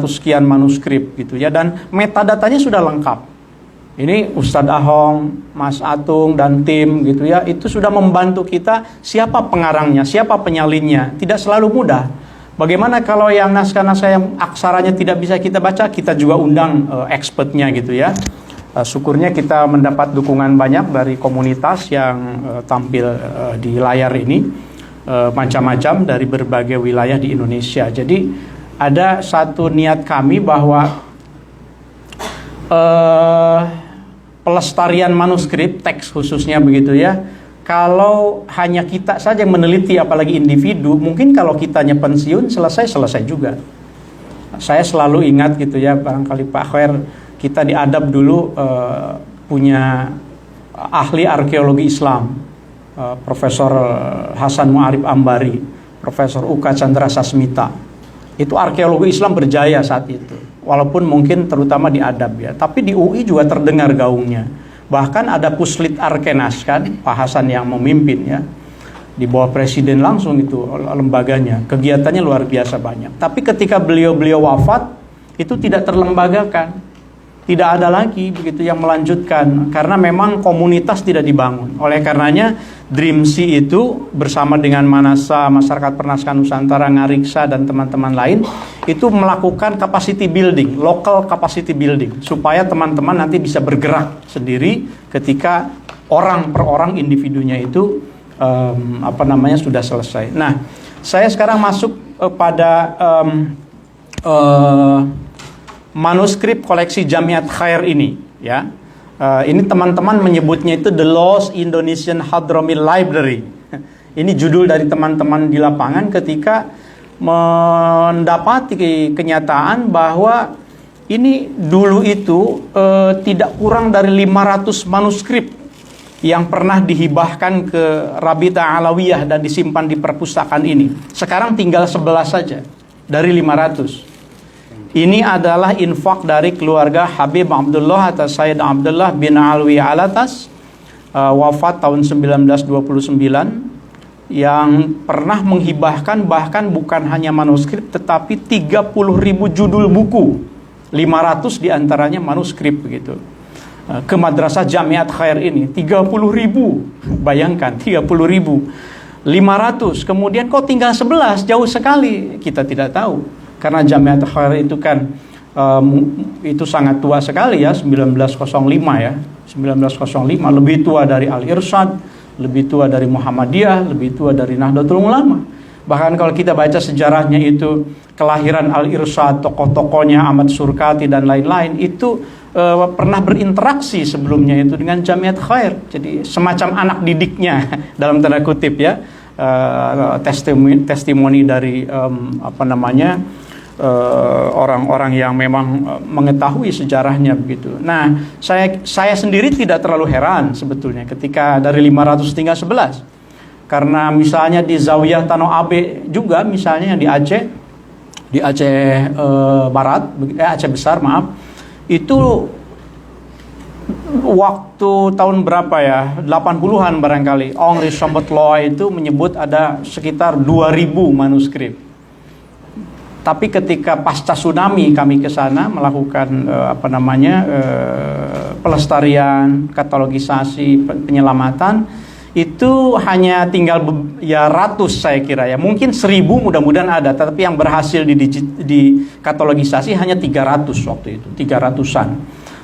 sekian manuskrip gitu ya, dan metadatanya sudah lengkap. Ini Ustadz Ahong, Mas Atung dan tim gitu ya, itu sudah membantu kita siapa pengarangnya, siapa penyalinnya, tidak selalu mudah. Bagaimana kalau yang naskah-naskah yang aksaranya tidak bisa kita baca, kita juga undang expertnya gitu ya. Syukurnya kita mendapat dukungan banyak dari komunitas yang tampil di layar ini, macam-macam dari berbagai wilayah di Indonesia. Jadi ada satu niat kami bahwa pelestarian manuskrip, teks khususnya begitu ya, kalau hanya kita saja yang meneliti, apalagi individu, mungkin kalau kitanya pensiun, selesai juga. Saya selalu ingat gitu ya, barangkali Pak Khair, kita di Adab dulu punya ahli arkeologi Islam, Profesor Hasan Mu'arif Ambari, Profesor Uka Chandra Sasmita. Itu arkeologi Islam berjaya saat itu, walaupun mungkin terutama di Adab ya, tapi di UI juga terdengar gaungnya. Bahkan ada Puslit Arkenas kan, Pak Hasan yang memimpin ya, di bawah presiden langsung itu lembaganya, kegiatannya luar biasa banyak. Tapi ketika beliau wafat, itu tidak terlembagakan, tidak ada lagi begitu yang melanjutkan, karena memang komunitas tidak dibangun. Oleh karenanya Dreamsi itu bersama dengan Manasa, Masyarakat Pernaskahan Nusantara, Ngariksa dan teman-teman lain itu melakukan capacity building, local capacity building, supaya teman-teman nanti bisa bergerak sendiri ketika orang per orang individunya itu sudah selesai. Nah, saya sekarang masuk pada manuskrip koleksi Jamiat Khair ini ya. Ini teman-teman menyebutnya itu The Lost Indonesian Hadhrami Library. Ini judul dari teman-teman di lapangan ketika mendapati kenyataan bahwa ini dulu itu tidak kurang dari 500 manuskrip yang pernah dihibahkan ke Rabita Alawiyah dan disimpan di perpustakaan ini. Sekarang tinggal 11 saja dari 500. Ini adalah infak dari keluarga Habib Abdullah atau Sayyid Abdullah bin Alwi Alatas, wafat tahun 1929, yang pernah menghibahkan bahkan bukan hanya manuskrip tetapi 30.000 judul buku, 500 diantaranya manuskrip begitu, ke Madrasah Jamiat Khair ini. 30.000, bayangkan 30.000, 500, kemudian kok tinggal 11, jauh sekali, kita tidak tahu. Karena Jamiat Khair itu kan itu sangat tua sekali ya, 1905 ya, 1905, lebih tua dari Al-Irsyad, lebih tua dari Muhammadiyah, lebih tua dari Nahdlatul Ulama. Bahkan kalau kita baca sejarahnya itu, kelahiran Al-Irsyad, tokoh-tokohnya Ahmad Surkati dan lain-lain itu pernah berinteraksi sebelumnya itu dengan Jamiat Khair. Jadi semacam anak didiknya dalam tanda kutip ya, testimoni dari orang-orang yang memang mengetahui sejarahnya begitu. Nah, saya sendiri tidak terlalu heran sebetulnya ketika dari 500 tinggal 11. Karena misalnya di Zawiyah Tano Abe juga, misalnya di Aceh Barat, Aceh Besar maaf, itu waktu tahun berapa ya, 80-an barangkali, Ong Rishombot Loy itu menyebut ada sekitar 2.000 manuskrip. Tapi ketika pasca tsunami kami ke sana melakukan pelestarian, katalogisasi, penyelamatan, itu hanya tinggal ratus saya kira ya. Mungkin 1.000 mudah-mudahan ada, tapi yang berhasil di katalogisasi hanya 300 waktu itu, 300-an.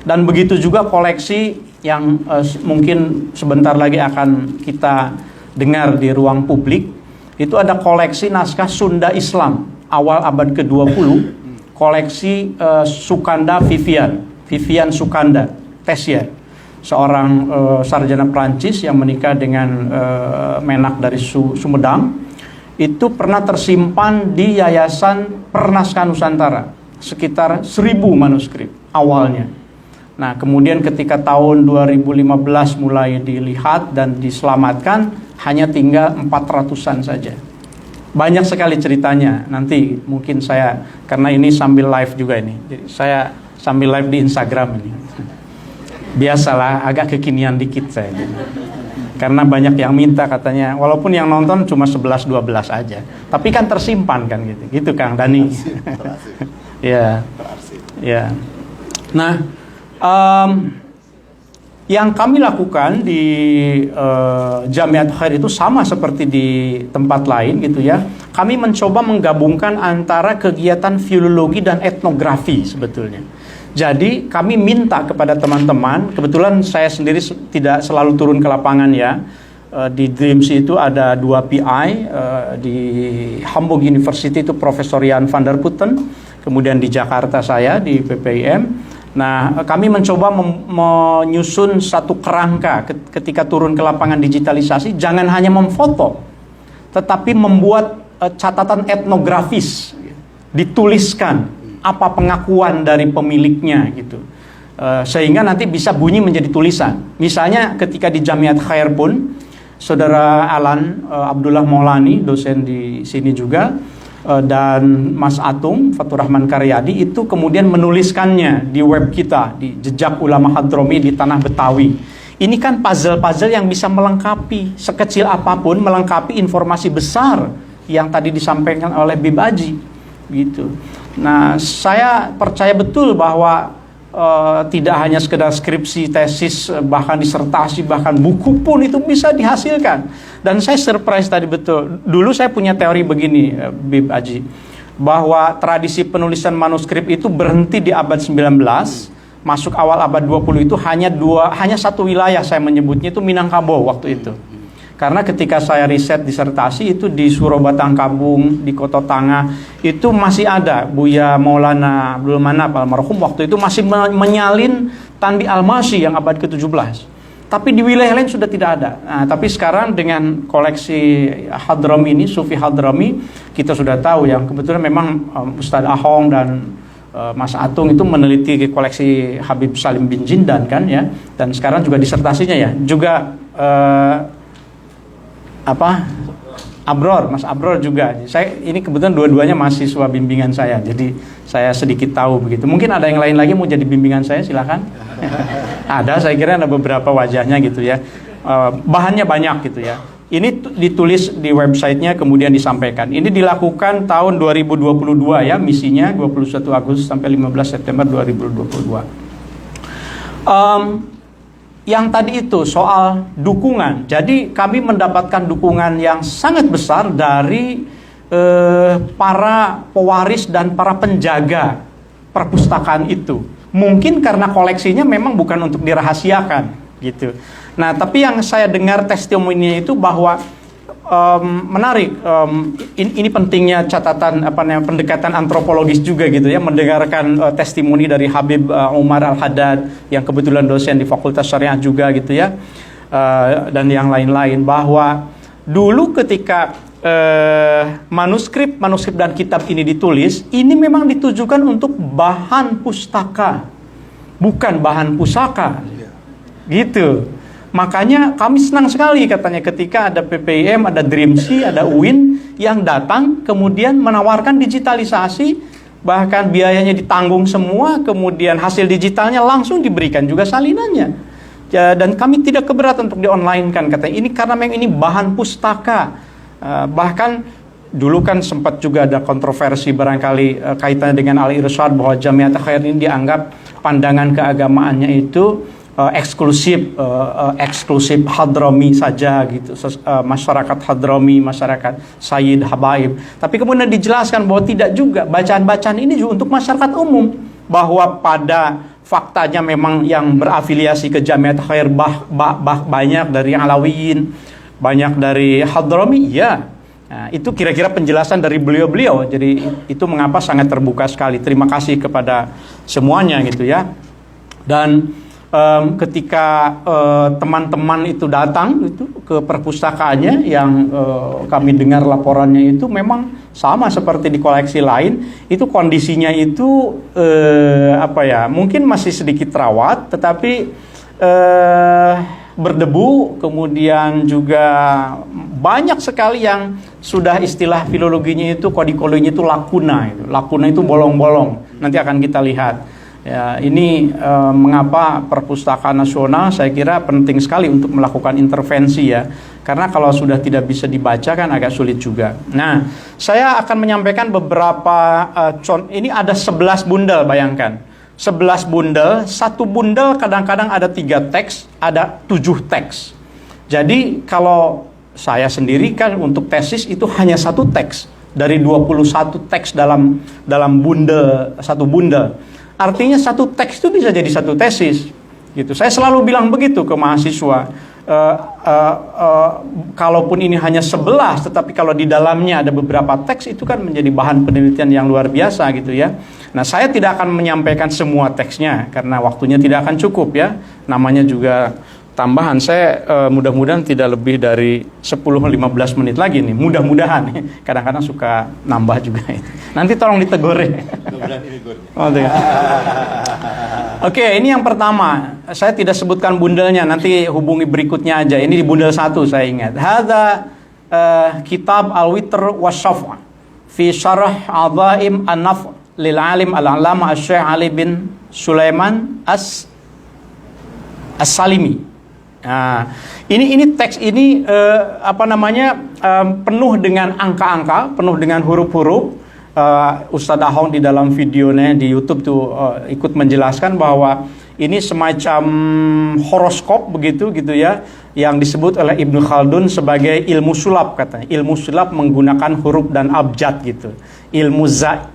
Dan begitu juga koleksi yang mungkin sebentar lagi akan kita dengar di ruang publik. Itu ada koleksi naskah Sunda Islam awal abad ke-20, koleksi Sukanda Vivian Sukanda Tessier, seorang sarjana Prancis yang menikah dengan menak dari Sumedang. Itu pernah tersimpan di Yayasan Pernaskahan Nusantara, sekitar 1.000 manuskrip awalnya. Nah, kemudian ketika tahun 2015 mulai dilihat dan diselamatkan, hanya tinggal 400-an saja. Banyak sekali ceritanya. Nanti mungkin saya, karena ini sambil live juga ini, jadi saya sambil live di Instagram ini. Biasalah, agak kekinian dikit saya. Karena banyak yang minta katanya, walaupun yang nonton cuma 11-12 aja, tapi kan tersimpan kan gitu. Gitu Kang Dani. Ya. Ya. Nah, yang kami lakukan di Jamiat Khair itu sama seperti di tempat lain gitu ya. Kami mencoba menggabungkan antara kegiatan filologi dan etnografi sebetulnya. Jadi kami minta kepada teman-teman, kebetulan saya sendiri tidak selalu turun ke lapangan ya. Di Dreams itu ada 2 PI, di Hamburg University itu Profesor Jan van der Putten, kemudian di Jakarta saya di PPIM. Nah, kami mencoba menyusun satu kerangka ketika turun ke lapangan digitalisasi, jangan hanya memfoto, tetapi membuat catatan etnografis, dituliskan apa pengakuan dari pemiliknya gitu, sehingga nanti bisa bunyi menjadi tulisan. Misalnya ketika di Jamiat Khair pun, Saudara Alan Abdullah Maulani, dosen di sini juga, dan Mas Atung Fatur Rahman Karyadi itu kemudian menuliskannya di web kita, di Jejak Ulama Hadromi di Tanah Betawi. Ini kan puzzle-puzzle yang bisa melengkapi, sekecil apapun melengkapi informasi besar yang tadi disampaikan oleh Bib Aji gitu. Nah, saya percaya betul bahwa tidak hanya sekedar skripsi, tesis, bahkan disertasi, bahkan buku pun itu bisa dihasilkan. Dan saya surprise tadi betul. Dulu saya punya teori begini, Bib Aji, bahwa tradisi penulisan manuskrip itu berhenti di abad 19, masuk awal abad 20 itu hanya satu wilayah saya menyebutnya itu Minangkabau waktu itu. Karena ketika saya riset disertasi itu di Suro Batangkabung, di Koto Tangah, itu masih ada Buya Maulana Abdul Manap almarhum waktu itu masih menyalin Tandi Almasi yang abad ke-17. Tapi di wilayah lain sudah tidak ada. Nah, tapi sekarang dengan koleksi Hadrami ini, Sufi Hadrami, kita sudah tahu yang kebetulan memang Ustadz Ahong dan Mas Atung itu meneliti koleksi Habib Salim bin Jindan kan ya. Dan sekarang juga disertasinya ya. Juga Abror, Mas Abror juga. Saya ini kebetulan dua-duanya mahasiswa bimbingan saya, jadi saya sedikit tahu begitu. Mungkin ada yang lain lagi mau jadi bimbingan saya, silakan. Ada, saya kira ada beberapa wajahnya gitu ya. Bahannya banyak gitu ya. Ini ditulis di websitenya kemudian disampaikan. Ini dilakukan tahun 2022 ya, misinya 21 Agustus sampai 15 September 2022. Yang tadi itu soal dukungan. Jadi kami mendapatkan dukungan yang sangat besar dari para pewaris dan para penjaga perpustakaan itu. Mungkin karena koleksinya memang bukan untuk dirahasiakan gitu. Nah, tapi yang saya dengar testimoninya itu bahwa menarik. Ini pentingnya catatan pendekatan antropologis juga gitu ya, mendengarkan testimoni dari Habib Umar Al-Haddad yang kebetulan dosen di Fakultas Syariah juga gitu ya, dan yang lain-lain, bahwa dulu ketika manuskrip dan kitab ini ditulis, ini memang ditujukan untuk bahan pustaka, bukan bahan pusaka gitu. Makanya kami senang sekali katanya ketika ada PPIM, ada Dreamsi, ada UIN yang datang kemudian menawarkan digitalisasi, bahkan biayanya ditanggung semua, kemudian hasil digitalnya langsung diberikan juga salinannya. Dan kami tidak keberatan untuk di-online-kan katanya. Ini karena memang ini bahan pustaka. Bahkan dulu kan sempat juga ada kontroversi barangkali kaitannya dengan Al-Irsyad bahwa Jamiat Khair ini dianggap pandangan keagamaannya itu eksklusif Hadrami saja gitu, masyarakat Hadrami, masyarakat Sayyid Habaib. Tapi kemudian dijelaskan bahwa tidak juga, bacaan-bacaan ini juga untuk masyarakat umum, bahwa pada faktanya memang yang berafiliasi ke Jamiat Khair banyak dari Alawiyin, banyak dari Hadrami ya. Nah, itu kira-kira penjelasan dari beliau-beliau. Jadi itu mengapa sangat terbuka sekali. Terima kasih kepada semuanya gitu ya. Dan ketika teman-teman itu datang itu ke perpustakaannya, yang kami dengar laporannya itu memang sama seperti di koleksi lain, itu kondisinya itu mungkin masih sedikit rawat, tetapi berdebu, kemudian juga banyak sekali yang sudah istilah filologinya itu, kodikologinya itu lakuna itu bolong-bolong, nanti akan kita lihat. Ya, ini mengapa Perpustakaan Nasional saya kira penting sekali untuk melakukan intervensi ya. Karena kalau sudah tidak bisa dibaca kan agak sulit juga. Nah, saya akan menyampaikan beberapa contoh. Ini ada 11 bundel, bayangkan. 11 bundel, satu bundel kadang-kadang ada 3 teks, ada 7 teks. Jadi kalau saya sendiri kan untuk tesis itu hanya 1 teks dari 21 teks dalam bundel, satu bundel. Artinya 1 teks itu bisa jadi 1 tesis. Gitu. Saya selalu bilang begitu ke mahasiswa. Kalaupun ini hanya 11, tetapi kalau di dalamnya ada beberapa teks, itu kan menjadi bahan penelitian yang luar biasa gitu ya. Nah, saya tidak akan menyampaikan semua teksnya karena waktunya tidak akan cukup ya. Namanya juga tambahan, saya mudah-mudahan tidak lebih dari 10-15 menit lagi nih, mudah-mudahan. Kadang-kadang suka nambah juga. Nanti tolong ditegur ya. Oke, ini yang pertama. Saya tidak sebutkan bundelnya, nanti hubungi berikutnya aja. Ini di bundel 1 saya ingat. Hadza kitab Al-Witr Wasyaf' fi syarah Adhaim An-Naf' lil alim al-alama Asy-Syaikh Ali bin Sulaiman As-Salimi. Nah, ini teks ini penuh dengan angka-angka, penuh dengan huruf-huruf. Ustadz Ahong di dalam videonya di YouTube tuh ikut menjelaskan bahwa ini semacam horoskop begitu gitu ya, yang disebut oleh Ibnu Khaldun sebagai ilmu sulap katanya. Ilmu sulap menggunakan huruf dan abjad gitu. Ilmu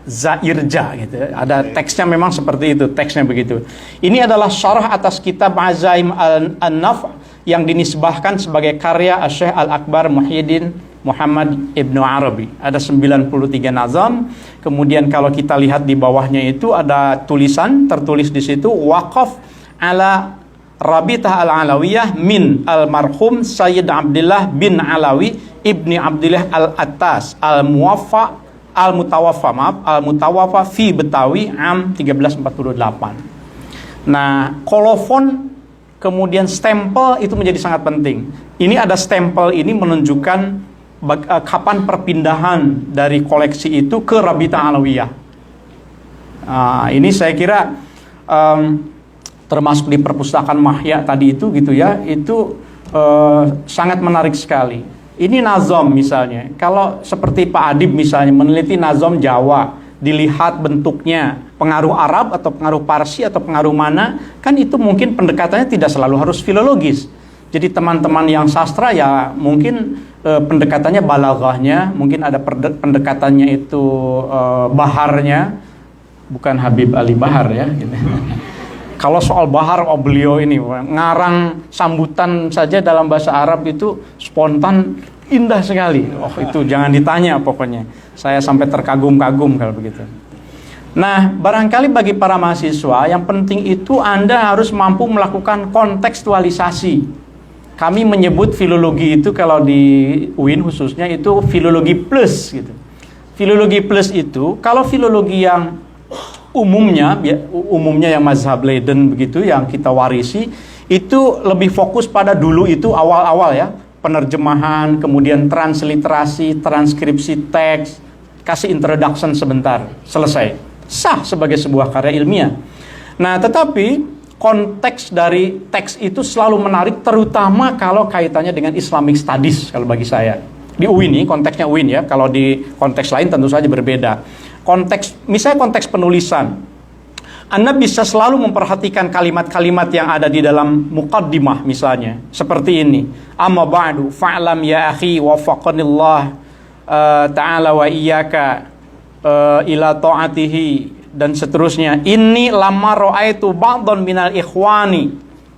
zairja gitu. Ada teksnya memang seperti itu, teksnya begitu. Ini adalah syarah atas kitab Azaim An-Naf' yang dinisbahkan sebagai karya Syekh Al-Akbar Muhyiddin Muhammad Ibnu Arabi. Ada 93 nazam. Kemudian kalau kita lihat di bawahnya itu ada tulisan tertulis di situ waqaf ala Rabitah Al-Alawiyah min al-marhum Sayyid Abdullah bin Alawi ibni Abdullah Al-Attas Al-Mutawaffa fi Betawi am 1348. Nah, kolofon kemudian stempel itu menjadi sangat penting. Ini ada stempel ini menunjukkan kapan perpindahan dari koleksi itu ke Rabitah Alawiyah. Ini saya kira termasuk di perpustakaan Mahya tadi itu gitu ya, itu sangat menarik sekali. Ini nazam misalnya, kalau seperti Pak Adib misalnya meneliti nazam Jawa, dilihat bentuknya pengaruh Arab atau pengaruh Parsi atau pengaruh mana, kan itu mungkin pendekatannya tidak selalu harus filologis. Jadi teman-teman yang sastra ya mungkin pendekatannya balaghahnya, mungkin ada pendekatannya itu baharnya, bukan Habib Ali Bahar ya gitu. Kalau soal bahar, beliau ini ngarang sambutan saja dalam bahasa Arab itu spontan, indah sekali. Oh, itu jangan ditanya pokoknya. Saya sampai terkagum-kagum kalau begitu. Nah, barangkali bagi para mahasiswa yang penting itu Anda harus mampu melakukan kontekstualisasi. Kami menyebut filologi itu kalau di UIN khususnya itu filologi plus gitu. Filologi plus itu kalau filologi yang umumnya yang mazhab Leiden begitu yang kita warisi itu lebih fokus pada dulu itu awal-awal ya, penerjemahan, kemudian transliterasi, transkripsi teks, kasih introduction sebentar, selesai. Sah sebagai sebuah karya ilmiah. Nah, tetapi konteks dari teks itu selalu menarik, terutama kalau kaitannya dengan Islamic Studies kalau bagi saya. Di UIN ini, konteksnya UIN ya, kalau di konteks lain tentu saja berbeda. Konteks, misalnya konteks penulisan, Anda bisa selalu memperhatikan kalimat-kalimat yang ada di dalam muqaddimah misalnya, seperti ini. Amma ba'du fa'lam ya akhi wafaqanillah ta'ala wa iyyaka ila ta'atihi dan seterusnya. Inni lamma ra'aitu ba'dhan minal ikhwani.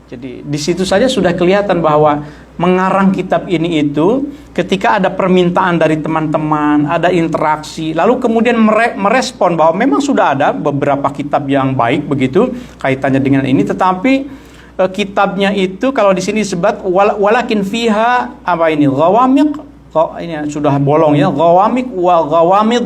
Jadi di situ saja sudah kelihatan bahwa mengarang kitab ini itu ketika ada permintaan dari teman-teman, ada interaksi, lalu kemudian merespon bahwa memang sudah ada beberapa kitab yang baik begitu kaitannya dengan ini, tetapi kitabnya itu kalau di sini disebut walakin fiha apa ini ghawamiq, ini sudah bolong ya, ghawamiq wa ghawamid,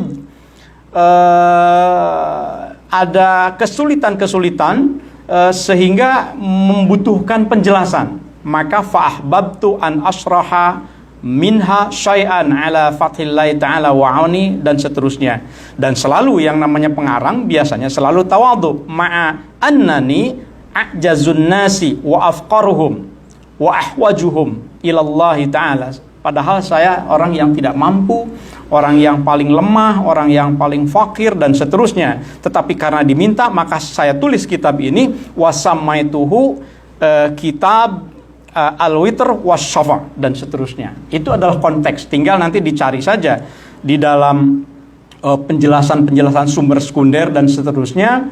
ada kesulitan-kesulitan sehingga membutuhkan penjelasan. Maka fa'ahbabtu an asraha minha syai'an ala fathillahi ta'ala wa'ani, dan seterusnya. Dan selalu yang namanya pengarang biasanya selalu tawadhu, ma'a annani a'jazun nasi wa afqaruhum wa ahwajuhum ilallahi ta'ala. Padahal saya orang yang tidak mampu, orang yang paling lemah, orang yang paling fakir, dan seterusnya. Tetapi karena diminta, maka saya tulis kitab ini, wasamaituhu kitab al-witr was-syafa, dan seterusnya. Itu adalah konteks, tinggal nanti dicari saja di dalam penjelasan-penjelasan sumber sekunder dan seterusnya,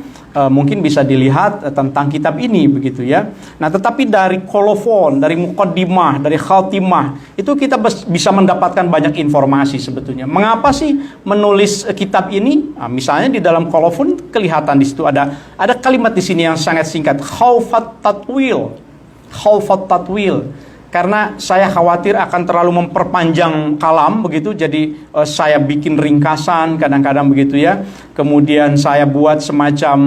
mungkin bisa dilihat tentang kitab ini, begitu ya. Nah, tetapi dari kolofon, dari muqaddimah, dari khatimah, itu kita bisa mendapatkan banyak informasi sebetulnya. Mengapa sih menulis kitab ini? Nah, misalnya di dalam kolofon kelihatan di situ ada kalimat di sini yang sangat singkat, khaufat tatwil. Karena saya khawatir akan terlalu memperpanjang kalam, begitu, jadi saya bikin ringkasan kadang-kadang, begitu ya. Kemudian saya buat semacam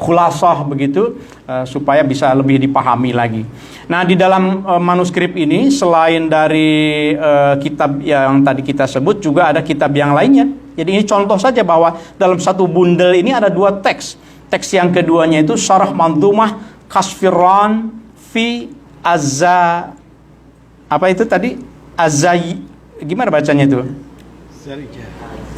khulasah, begitu, supaya bisa lebih dipahami lagi. Nah, di dalam manuskrip ini selain dari kitab yang tadi kita sebut, juga ada kitab yang lainnya. Jadi ini contoh saja bahwa dalam satu bundel ini ada dua teks. Teks yang keduanya itu Syarah Mandhumah Kasfiran fi azza, apa itu tadi, azai, gimana bacanya itu?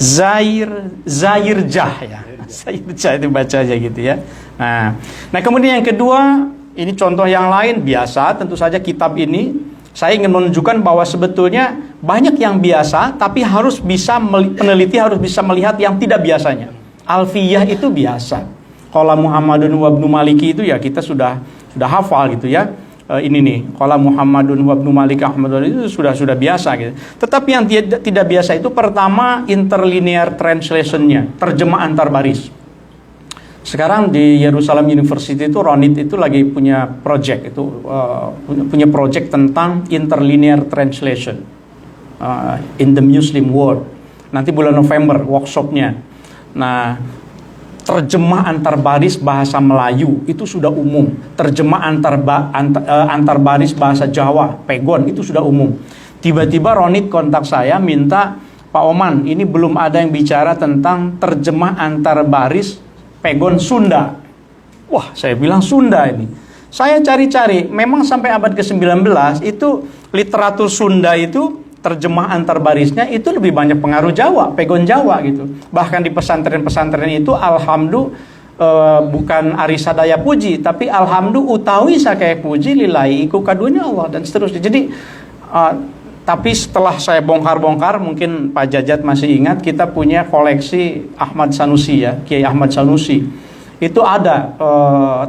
Zairjah ya. Zairjah itu bacanya gitu ya. Nah, kemudian yang kedua, ini contoh yang lain biasa, tentu saja kitab ini saya ingin menunjukkan bahwa sebetulnya banyak yang biasa, tapi peneliti harus bisa melihat yang tidak biasanya. Alfiyah itu biasa. Qala Muhammadun wa ibnu Maliki itu ya kita sudah hafal gitu ya. Ini nih, qala Muhammadun wa ibnu Malik Ahmad, itu sudah biasa gitu. Tetapi yang tidak biasa itu pertama interlinear translation-nya, terjemah antar baris. Sekarang di Yerusalem University itu Ronit itu lagi punya project punya project tentang interlinear translation in the Muslim world. Nanti bulan November workshopnya. Nah, terjemah antar baris bahasa Melayu itu sudah umum. Terjemah antar baris bahasa Jawa, pegon, itu sudah umum. Tiba-tiba Ronit kontak saya minta, Pak Oman, ini belum ada yang bicara tentang terjemah antar baris pegon Sunda. Wah, saya bilang Sunda ini. Saya cari-cari, memang sampai abad ke-19 itu literatur Sunda itu terjemah antar barisnya itu lebih banyak pengaruh Jawa, pegon Jawa gitu. Bahkan di pesantren-pesantren itu bukan arisadaya puji, tapi alhamdulillah utawi sakaya puji lillahi iku kadunya Allah, dan seterusnya. Jadi tapi setelah saya bongkar-bongkar, mungkin Pak Jajat masih ingat, kita punya koleksi Ahmad Sanusi ya, Kiai Ahmad Sanusi. Itu ada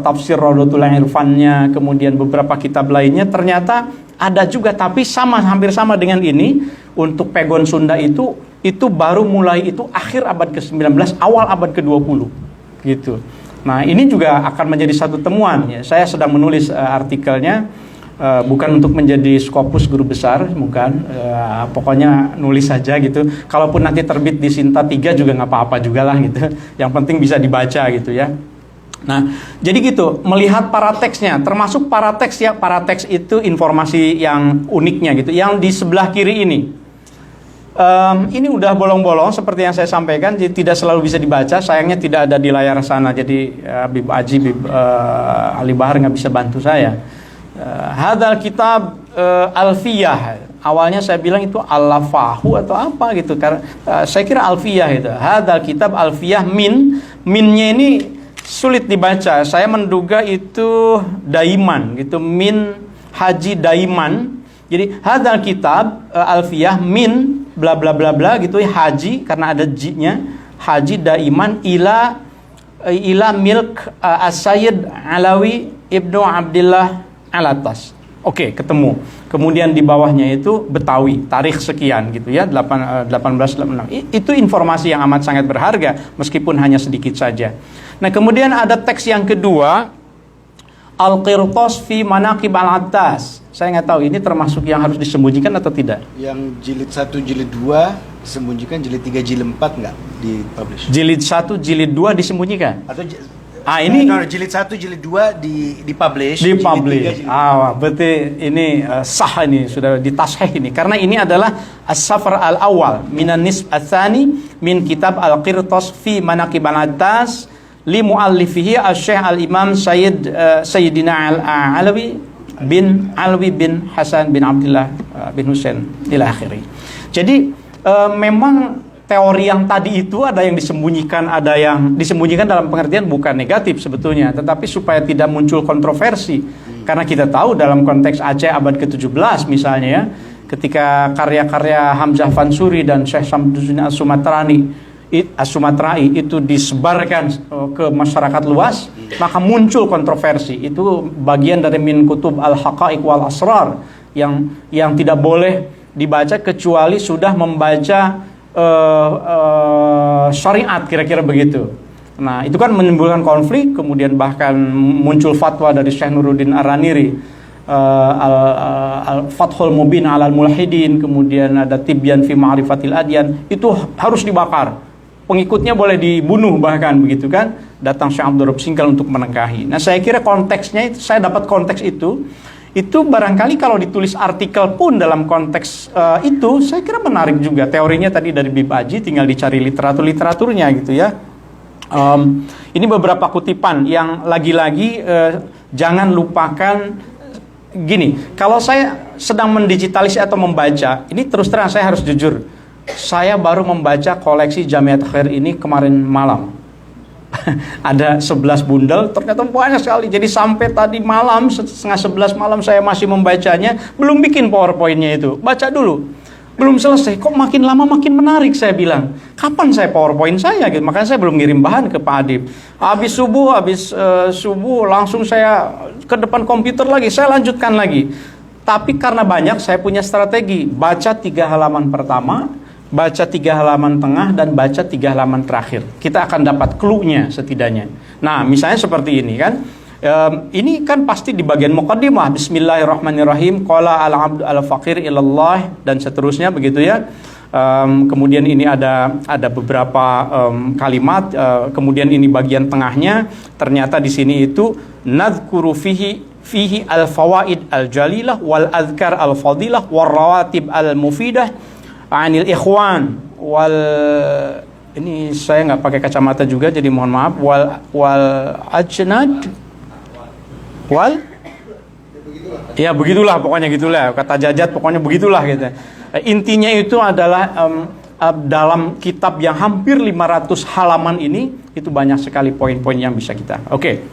tafsir Raudatul Irfannya, kemudian beberapa kitab lainnya, ternyata ada juga, tapi hampir sama dengan ini. Untuk pegon Sunda itu baru mulai itu akhir abad ke-19, awal abad ke-20 gitu. Nah, ini juga akan menjadi satu temuan ya. Saya sedang menulis artikelnya, bukan untuk menjadi Scopus guru besar, bukan, pokoknya nulis saja gitu. Kalaupun nanti terbit di Sinta 3 juga nggak apa-apa juga lah gitu. Yang penting bisa dibaca gitu ya. Nah, jadi gitu, melihat parateksnya, termasuk parateks ya. Parateks itu informasi yang uniknya gitu. Yang di sebelah kiri ini udah bolong-bolong seperti yang saya sampaikan, jadi tidak selalu bisa dibaca. Sayangnya tidak ada di layar sana, jadi Bib Aji, Ali Bahar nggak bisa bantu saya. Hadal kitab Alfiyah. Awalnya saya bilang itu Al-Lafahu atau apa gitu, karena saya kira Alfiyah itu. Hadal kitab Alfiyah minnya ini sulit dibaca. Saya menduga itu Daiman gitu, min Haji Daiman. Jadi hadal kitab Alfiyah min bla bla bla bla gitu ya, Haji karena ada J-nya, Haji Daiman ila milk As-Sayyid Alawi Ibnu Abdillah Alatas. Oke, ketemu. Kemudian di bawahnya itu Betawi, tarikh sekian gitu ya, 1886. Itu informasi yang amat sangat berharga meskipun hanya sedikit saja. Nah, kemudian ada teks yang kedua, Al-Qirtas fi Manaqib Al-Attas. Saya nggak tahu ini termasuk yang harus disembunyikan atau tidak. Yang jilid 1, jilid 2 disembunyikan, jilid 3, jilid 4 nggak dipublish? Jilid 1, jilid 2 disembunyikan? Atau Ini jilid 1, jilid 2 dipublish. Jilid dipublish. 3, Berarti ini sah ini sudah ditasheh ini karena ini adalah as-safar al-awwal minan nisb ats-tsani min kitab al-Qirtas fi manaqib al-Attas li muallifihi asy-Syaikh al-Imam Sayyidina al-Alawi bin Hasan bin Abdullah bin Husain ila akhiri. Jadi memang teori yang tadi itu ada yang disembunyikan, dalam pengertian bukan negatif sebetulnya, tetapi supaya tidak muncul kontroversi. Karena kita tahu dalam konteks Aceh abad ke-17 misalnya ya, ketika karya-karya Hamzah Fansuri dan Syekh Samsuddin As-Sumatrai itu disebarkan ke masyarakat luas, maka muncul kontroversi. Itu bagian dari min kutub al-haqaiq wal asrar yang tidak boleh dibaca kecuali sudah membaca syariat, kira-kira begitu. Nah, itu kan menimbulkan konflik, kemudian bahkan muncul fatwa dari Syekh Nuruddin Ar-Raniri, Fathul Mubin alal mulhidin, kemudian ada Tibyan fi ma'rifatil adyan, itu harus dibakar. Pengikutnya boleh dibunuh bahkan begitu kan. Datang Syekh Abdul Rabb Singkal untuk menengahi. Nah, saya kira konteksnya itu, saya dapat konteks itu barangkali kalau ditulis artikel pun dalam konteks itu saya kira menarik juga. Teorinya tadi dari Bib Aji, tinggal dicari literaturnya gitu ya. Ini beberapa kutipan yang lagi-lagi jangan lupakan gini. Kalau saya sedang mendigitalis atau membaca, ini terus terang saya harus jujur, saya baru membaca koleksi Jamiat Khair ini kemarin malam. Ada 11 bundel, ternyata banyak sekali. Jadi sampai tadi malam, setengah 11 malam saya masih membacanya. Belum bikin PowerPoint-nya itu, baca dulu. Belum selesai, kok makin lama makin menarik, saya bilang. Kapan saya PowerPoint saya gitu. Makanya saya belum ngirim bahan ke Pak Adib. Habis subuh langsung saya ke depan komputer lagi, saya lanjutkan lagi. Tapi karena banyak, saya punya strategi. Baca 3 halaman pertama, baca 3 halaman tengah, dan baca 3 halaman terakhir. Kita akan dapat clue-nya setidaknya. Nah, misalnya seperti ini kan. Ini kan pasti di bagian muqaddimah. Bismillahirrahmanirrahim. Qala al-abdu al-faqir ilallah, dan seterusnya begitu ya. Kemudian ini ada beberapa kalimat. Kemudian ini bagian tengahnya. Ternyata di sini itu nadhkuru fihi al-fawaid al-jalilah wal adhkar al-fadilah wal rawatib al-mufidah anil ikhwan wal, ini saya nggak pakai kacamata juga jadi mohon maaf, wal ajnad wal, ya begitulah pokoknya, gitulah kata Jajat, pokoknya begitulah gitu. Intinya itu adalah dalam kitab yang hampir 500 halaman ini itu banyak sekali poin-poin yang bisa kita. Oke.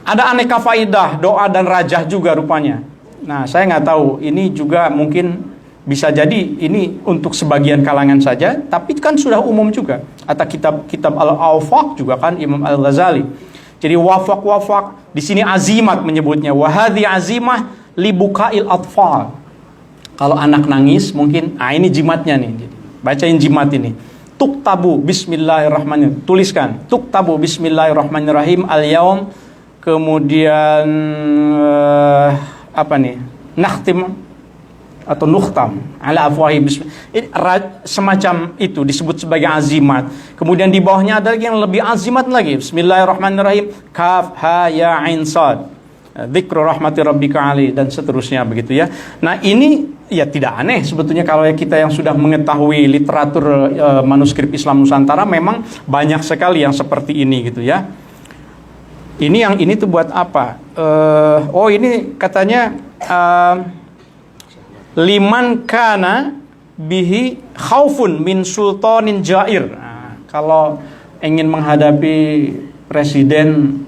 Ada aneka faidah, doa dan rajah juga rupanya. Nah, saya nggak tahu, ini juga mungkin bisa jadi ini untuk sebagian kalangan saja, tapi kan sudah umum juga. Atau kitab Al-Awfaq juga kan Imam Al-Ghazali. Jadi wafaq di sini azimat menyebutnya. Wahadhi azimah libukail atfal. Kalau anak nangis mungkin, ini jimatnya nih. Bacain jimat ini. Tuktabu bismillahirrahmanirrahim. Tuliskan. Tuktabu bismillahirrahmanirrahim al-yaum. Kemudian apa nih? Nakhtim atau nukhtam ala afwahi semacam itu disebut sebagai azimat. Kemudian di bawahnya ada lagi yang lebih azimat lagi. Bismillahirrahmanirrahim. Kaf ha ya ain sad. Dzikru rahmati rabbika ali, dan seterusnya begitu ya. Nah, ini ya tidak aneh sebetulnya kalau kita yang sudah mengetahui literatur manuskrip Islam Nusantara, memang banyak sekali yang seperti ini gitu ya. Ini tuh buat apa? Ini katanya liman kana bihi khaufun min sultanin jair. Nah, kalau ingin menghadapi presiden,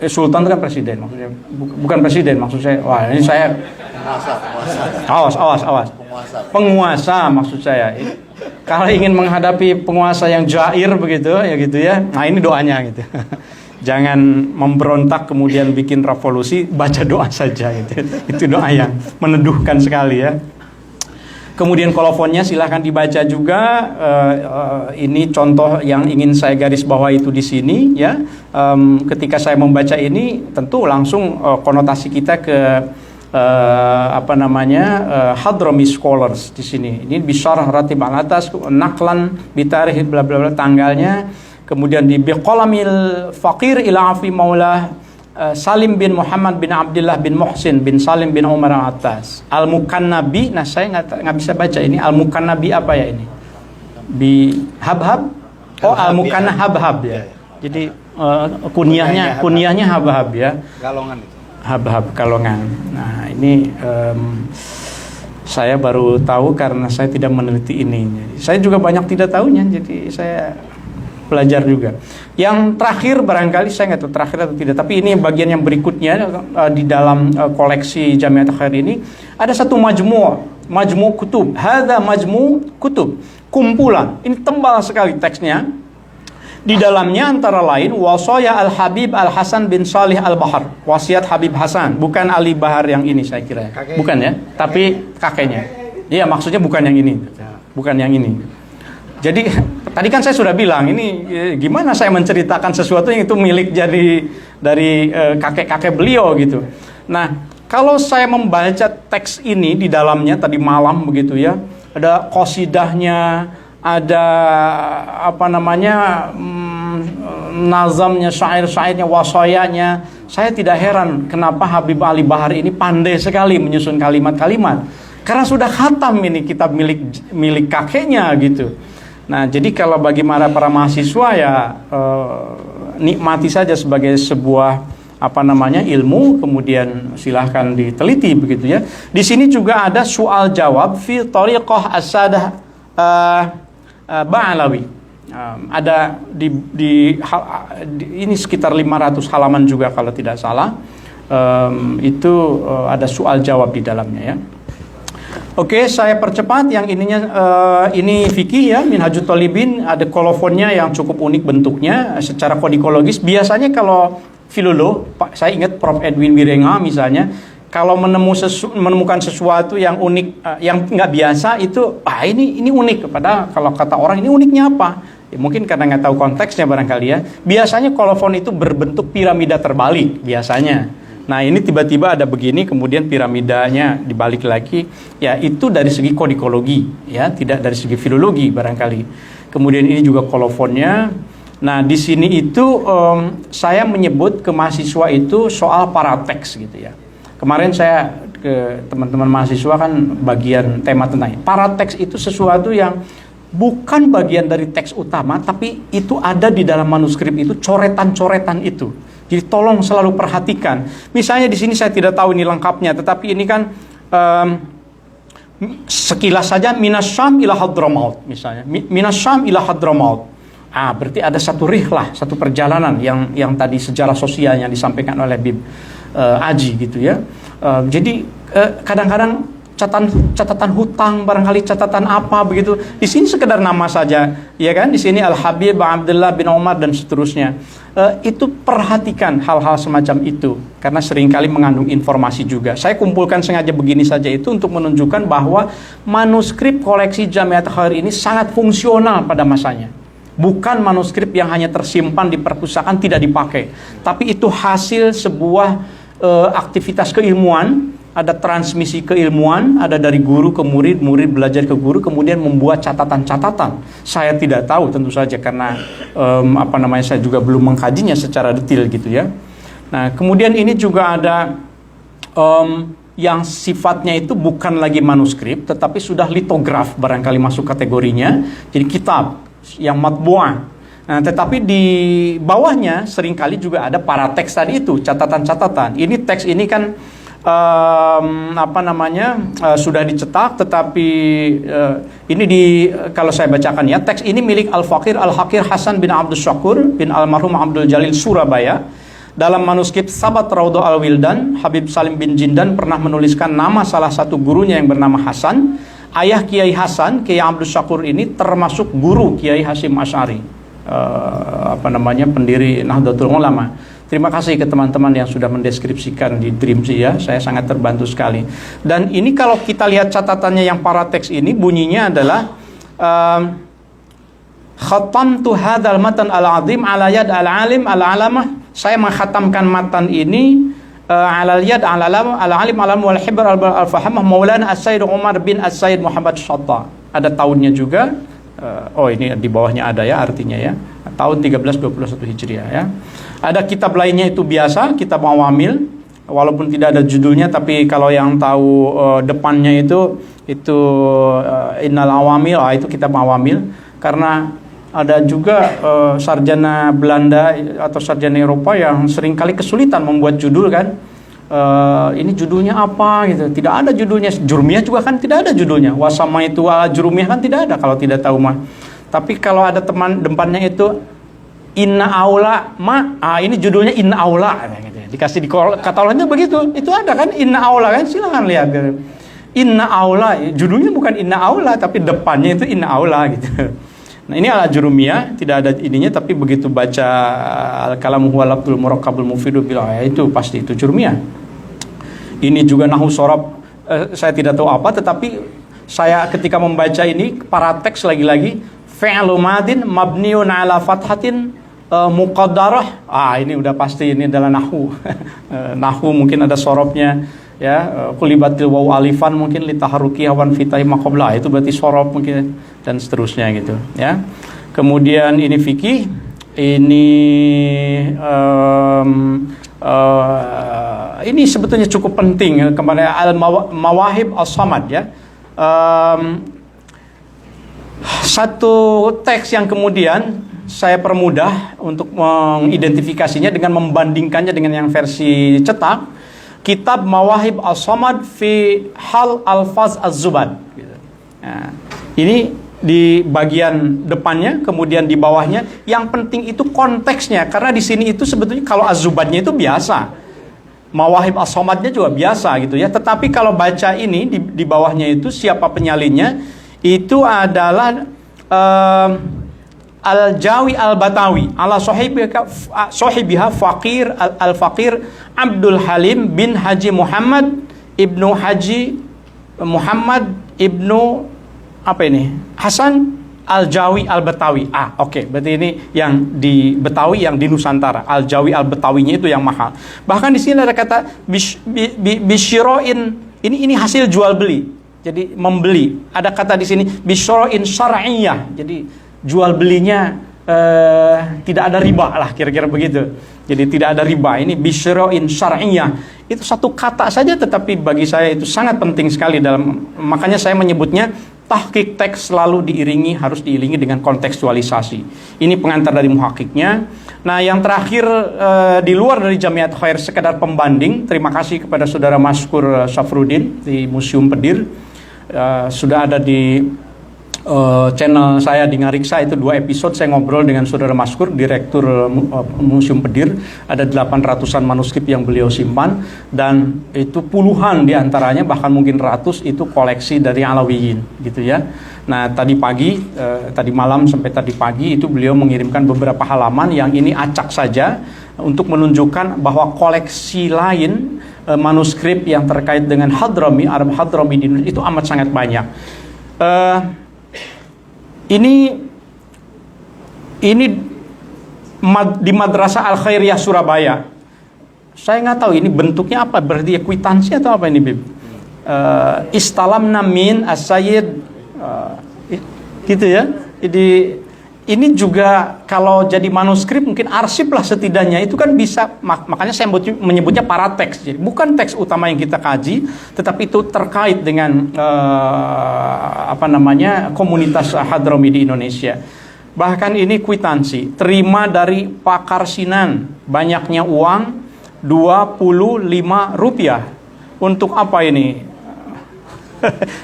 sultan itu kan presiden maksudnya, bukan presiden maksud saya. Wah, ini saya awas. Penguasa maksud saya. Kalau ingin menghadapi penguasa yang jair begitu ya gitu ya. Nah, ini doanya gitu. Jangan memberontak kemudian bikin revolusi, baca doa saja gitu. Itu doa yang meneduhkan sekali ya. Kemudian kolofonnya silahkan dibaca juga. Ini contoh yang ingin saya garis bawahi itu di sini ya. Ketika saya membaca ini, tentu langsung konotasi kita ke Hadrami scholars di sini. Ini bisyarah ratib al atas, naklan bitarikh bla bla bla, tanggalnya. Kemudian di biqalamil faqir ila afi maulah Salim bin Muhammad bin Abdullah bin Muhsin bin Salim bin Umar Al-Attas. Al-Mukannabi, nah saya nggak bisa baca ini. Al-Mukannabi apa ya ini? Bi Habhab? Oh, Al-Mukanna Habhab ya. Jadi kunyahnya Habhab ya. Galongan itu. Habhab Kalongan. Nah ini saya baru tahu karena saya tidak meneliti ini. Jadi, saya juga banyak tidak tahunya. Jadi saya belajar juga. Yang terakhir barangkali saya nggak tahu terakhir atau tidak, tapi ini bagian yang berikutnya di dalam koleksi Jamiat Khair ini ada satu majmu' kutub. Hadza majmu' kutub. Kumpulan. Ini tebal sekali teksnya. Di dalamnya antara lain wasaya Al-Habib Al-Hasan bin Salih Al-Bahar. Wasiat Habib Hasan, bukan Ali Bahar yang ini saya kira. Bukan ya, tapi kakeknya. Iya, maksudnya bukan yang ini. Bukan yang ini. Jadi tadi kan saya sudah bilang ini gimana saya menceritakan sesuatu yang itu milik dari kakek-kakek beliau gitu. Nah, kalau saya membaca teks ini di dalamnya tadi malam begitu ya, ada qasidahnya, ada nazamnya, syair-syairnya, wasayanya. Saya tidak heran kenapa Habib Ali Bahar ini pandai sekali menyusun kalimat-kalimat. Karena sudah khatam ini kitab milik kakeknya gitu. Nah, jadi kalau bagi para mahasiswa ya nikmati saja sebagai sebuah ilmu, kemudian silahkan diteliti begitu ya. Di sini juga ada soal jawab fi thariqah as-sadah Ba'alawi. Ada ini sekitar 500 halaman juga kalau tidak salah. Itu ada soal jawab di dalamnya ya. Oke, saya percepat yang ininya ini fikih ya, Minhajut Thalibin, ada kolofonnya yang cukup unik bentuknya secara kodikologis. Biasanya kalau filolog, saya ingat Prof Edwin Wirenga misalnya, kalau menemukan sesuatu yang unik, yang nggak biasa itu, ini unik. Padahal kalau kata orang ini uniknya apa? Ya, mungkin karena nggak tahu konteksnya barangkali ya. Biasanya kolofon itu berbentuk piramida terbalik biasanya. Nah ini tiba-tiba ada begini, kemudian piramidanya dibalik lagi. Ya itu dari segi kodikologi, ya tidak dari segi filologi barangkali. Kemudian ini juga kolofonnya. Nah di sini itu saya menyebut ke mahasiswa itu soal parateks gitu ya. Kemarin saya ke teman-teman mahasiswa kan bagian tema tentang parateks itu sesuatu yang bukan bagian dari teks utama, tapi itu ada di dalam manuskrip itu, coretan-coretan itu. Jadi tolong selalu perhatikan. Misalnya di sini saya tidak tahu ini lengkapnya, tetapi ini kan sekilas saja Minasyam ila Hadramaut misalnya. Minasyam ila Hadramaut. Berarti ada satu rihlah, satu perjalanan yang tadi sejarah sosialnya disampaikan oleh Bib Aji gitu ya. Jadi kadang-kadang catatan hutang, barangkali catatan apa begitu. Di sini sekedar nama saja, ya kan? Di sini Al Habib Abdullah bin Umar dan seterusnya. Itu perhatikan hal-hal semacam itu karena seringkali mengandung informasi juga. Saya kumpulkan sengaja begini saja itu untuk menunjukkan bahwa manuskrip koleksi Jamiat Khair ini sangat fungsional pada masanya. Bukan manuskrip yang hanya tersimpan di perpustakaan tidak dipakai, tapi itu hasil sebuah aktivitas keilmuan. Ada transmisi keilmuan, ada dari guru ke murid, murid belajar ke guru, kemudian membuat catatan-catatan. Saya tidak tahu tentu saja karena saya juga belum mengkajinya secara detail gitu ya. Nah, kemudian ini juga ada yang sifatnya itu bukan lagi manuskrip, tetapi sudah litograf barangkali masuk kategorinya. Jadi kitab yang matbu'ah. Nah, tetapi di bawahnya seringkali juga ada para teks tadi itu, catatan-catatan. Ini teks ini kan sudah dicetak, tetapi ini kalau saya bacakan ya, teks ini milik Al-Faqir Al-Hakir Hasan bin Abdul Syakur bin Almarhum Abdul Jalil Surabaya. Dalam manuskrip Sabat Raudhah Al-Wildan, Habib Salim bin Jindan pernah menuliskan nama salah satu gurunya yang bernama Hasan. Ayah Kiai Hasan, Kiai Abdul Syakur ini termasuk guru Kiai Hasyim Asy'ari, pendiri Nahdlatul Ulama. Terima kasih ke teman-teman yang sudah mendeskripsikan di Dreamsy ya, saya sangat terbantu sekali. Dan ini kalau kita lihat catatannya yang para teks ini bunyinya adalah khatamtu hadzal matan al-azim ala yad al-alim al-alamah. Saya mengkhatamkan matan ini ala yad al-alam al-alim al-alam wal hibr al-fahamah Maulana As-Sayyid Umar bin As-Sayyid Muhammad Shatta. Ada tahunnya juga. Ini di bawahnya ada ya artinya ya. tahun 1321 Hijriah ya. Ada kitab lainnya itu biasa, kitab Awamil, walaupun tidak ada judulnya, tapi kalau yang tahu depannya itu Innal Awamil, itu kitab Awamil. Karena ada juga sarjana Belanda atau sarjana Eropa yang seringkali kesulitan membuat judul kan. Ini judulnya apa gitu, tidak ada judulnya. Jurumiyah juga kan tidak ada judulnya. Wasama itu Jurumiyah kan tidak ada kalau tidak tahu mah. Tapi kalau ada teman depannya itu Inna Aula ini judulnya Inna Aula gitu. Dikasih di katalognya begitu. Itu ada kan Inna Aula kan, silakan lihat gitu. Inna Aula, judulnya bukan Inna Aula tapi depannya itu Inna Aula gitu. Nah, ini ala Jurumiyah, tidak ada ininya, tapi begitu baca Al-Kalamu huwal lafzul murakkabul mufidu bil itu pasti itu Jurumiyah. Ini juga Nahwu Shorob, saya tidak tahu apa, tetapi saya ketika membaca ini para teks lagi-lagi fi'lu madin mabniun ala fathatin muqaddarah. Ini udah pasti ini adalah nahwu. Nahwu mungkin ada sorobnya ya, kulibatil waw alifan mungkin litaharuki hawan fitahi maqabla, itu berarti sorob mungkin dan seterusnya gitu ya. Kemudian ini fikih, ini ini sebetulnya cukup penting kepada al-mawahib as-samad ya. Satu teks yang kemudian saya permudah untuk mengidentifikasinya dengan membandingkannya dengan yang versi cetak, Kitab Mawahib As-Samad fi Hal Alfaz Az-Zubad gitu. Nah, ini di bagian depannya, kemudian di bawahnya. Yang penting itu konteksnya, karena di sini itu sebetulnya kalau Az-Zubadnya itu biasa, Mawahib As-Samadnya juga biasa gitu ya. Tetapi kalau baca ini di bawahnya itu siapa penyalinnya, itu adalah Al-Jawi Al-Batawi ala sahibiha Faqir Al-Faqir Abdul Halim bin Haji Muhammad Ibnu Haji Muhammad Ibnu Hasan Al-Jawi Al-Batawi. Oke, berarti ini yang di Betawi, yang di Nusantara. Al-Jawi Al-Batawinya itu yang mahal. Bahkan di sini ada kata bisyiroin, ini hasil jual beli. Jadi membeli. Ada kata di sini bisyiroin syar'iyah. Jadi jual belinya tidak ada riba lah, kira-kira begitu. Jadi tidak ada riba. Ini bisyiroin syar'iyah. Itu satu kata saja, tetapi bagi saya itu sangat penting sekali dalam, makanya saya menyebutnya tahqiq teks selalu harus diiringi dengan kontekstualisasi. Ini pengantar dari muhaqqiqnya. Nah, yang terakhir di luar dari Jamiat Khair sekedar pembanding, terima kasih kepada saudara Maskur Safrudin di Museum Pedir. Sudah ada di channel saya di Ngariksa, itu 2 episode saya ngobrol dengan saudara Maskur, direktur Museum Pedir. Ada 800-an manuskrip yang beliau simpan, dan itu puluhan diantaranya, bahkan mungkin ratus, itu koleksi dari Alawiyin gitu ya. Nah, tadi malam sampai tadi pagi itu beliau mengirimkan beberapa halaman yang ini acak saja untuk menunjukkan bahwa koleksi lain manuskrip yang terkait dengan Hadrami, Arab Hadrami di Indonesia itu amat sangat banyak. Ini di Madrasah Al-Khairiyah Surabaya. Saya nggak tahu ini bentuknya apa, berarti kwitansi atau apa ini, Bib? Istalamna min as-sayyid, gitu ya. Jadi ini juga kalau jadi manuskrip mungkin arsip lah setidaknya, itu kan bisa, makanya saya menyebutnya para teks. Jadi bukan teks utama yang kita kaji, tetapi itu terkait dengan komunitas Hadrami di Indonesia. Bahkan ini kwitansi, terima dari Pak Karsinan, banyaknya uang 25 rupiah. Untuk apa ini?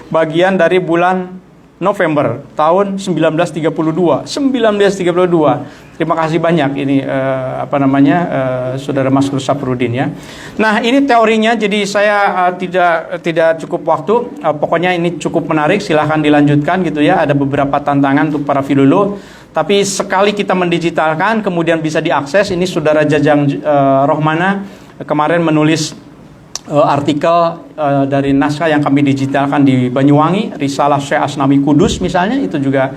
Bagian dari bulan November tahun 1932. Terima kasih banyak ini saudara Maskur Safrudin ya. Nah, ini teorinya, jadi saya tidak cukup waktu. Pokoknya ini cukup menarik, silahkan dilanjutkan gitu ya. Ada beberapa tantangan untuk para filolog. Tapi sekali kita mendigitalkan kemudian bisa diakses. Ini saudara Jajang Rohmana kemarin menulis artikel dari naskah yang kami digitalkan di Banyuwangi, Risalah Syekh Asnawi Kudus misalnya, itu juga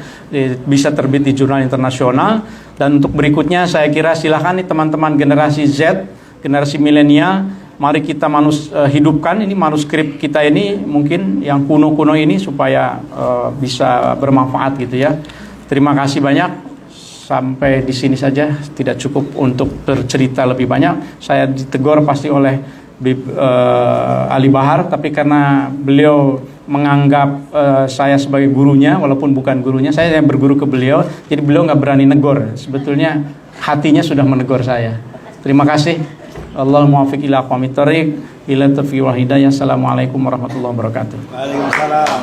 bisa terbit di jurnal internasional. Dan untuk berikutnya saya kira silahkan nih teman-teman generasi Z, generasi milenial, mari kita hidupkan ini manuskrip kita ini, mungkin yang kuno-kuno ini, supaya bisa bermanfaat gitu ya. Terima kasih banyak. sampai di sini saja, tidak cukup untuk bercerita lebih banyak. Saya ditegur pasti oleh Ali Bahar, tapi karena beliau menganggap saya sebagai gurunya, walaupun bukan gurunya, saya yang berguru ke beliau, jadi beliau nggak berani negor. Sebetulnya hatinya sudah menegur saya. Terima kasih. Allahumma muwaffiq ila aqwamit thoriq, ila taufiq wal hidayah. Assalamualaikum warahmatullahi wabarakatuh. Waalaikumsalam.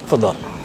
Tafadhal.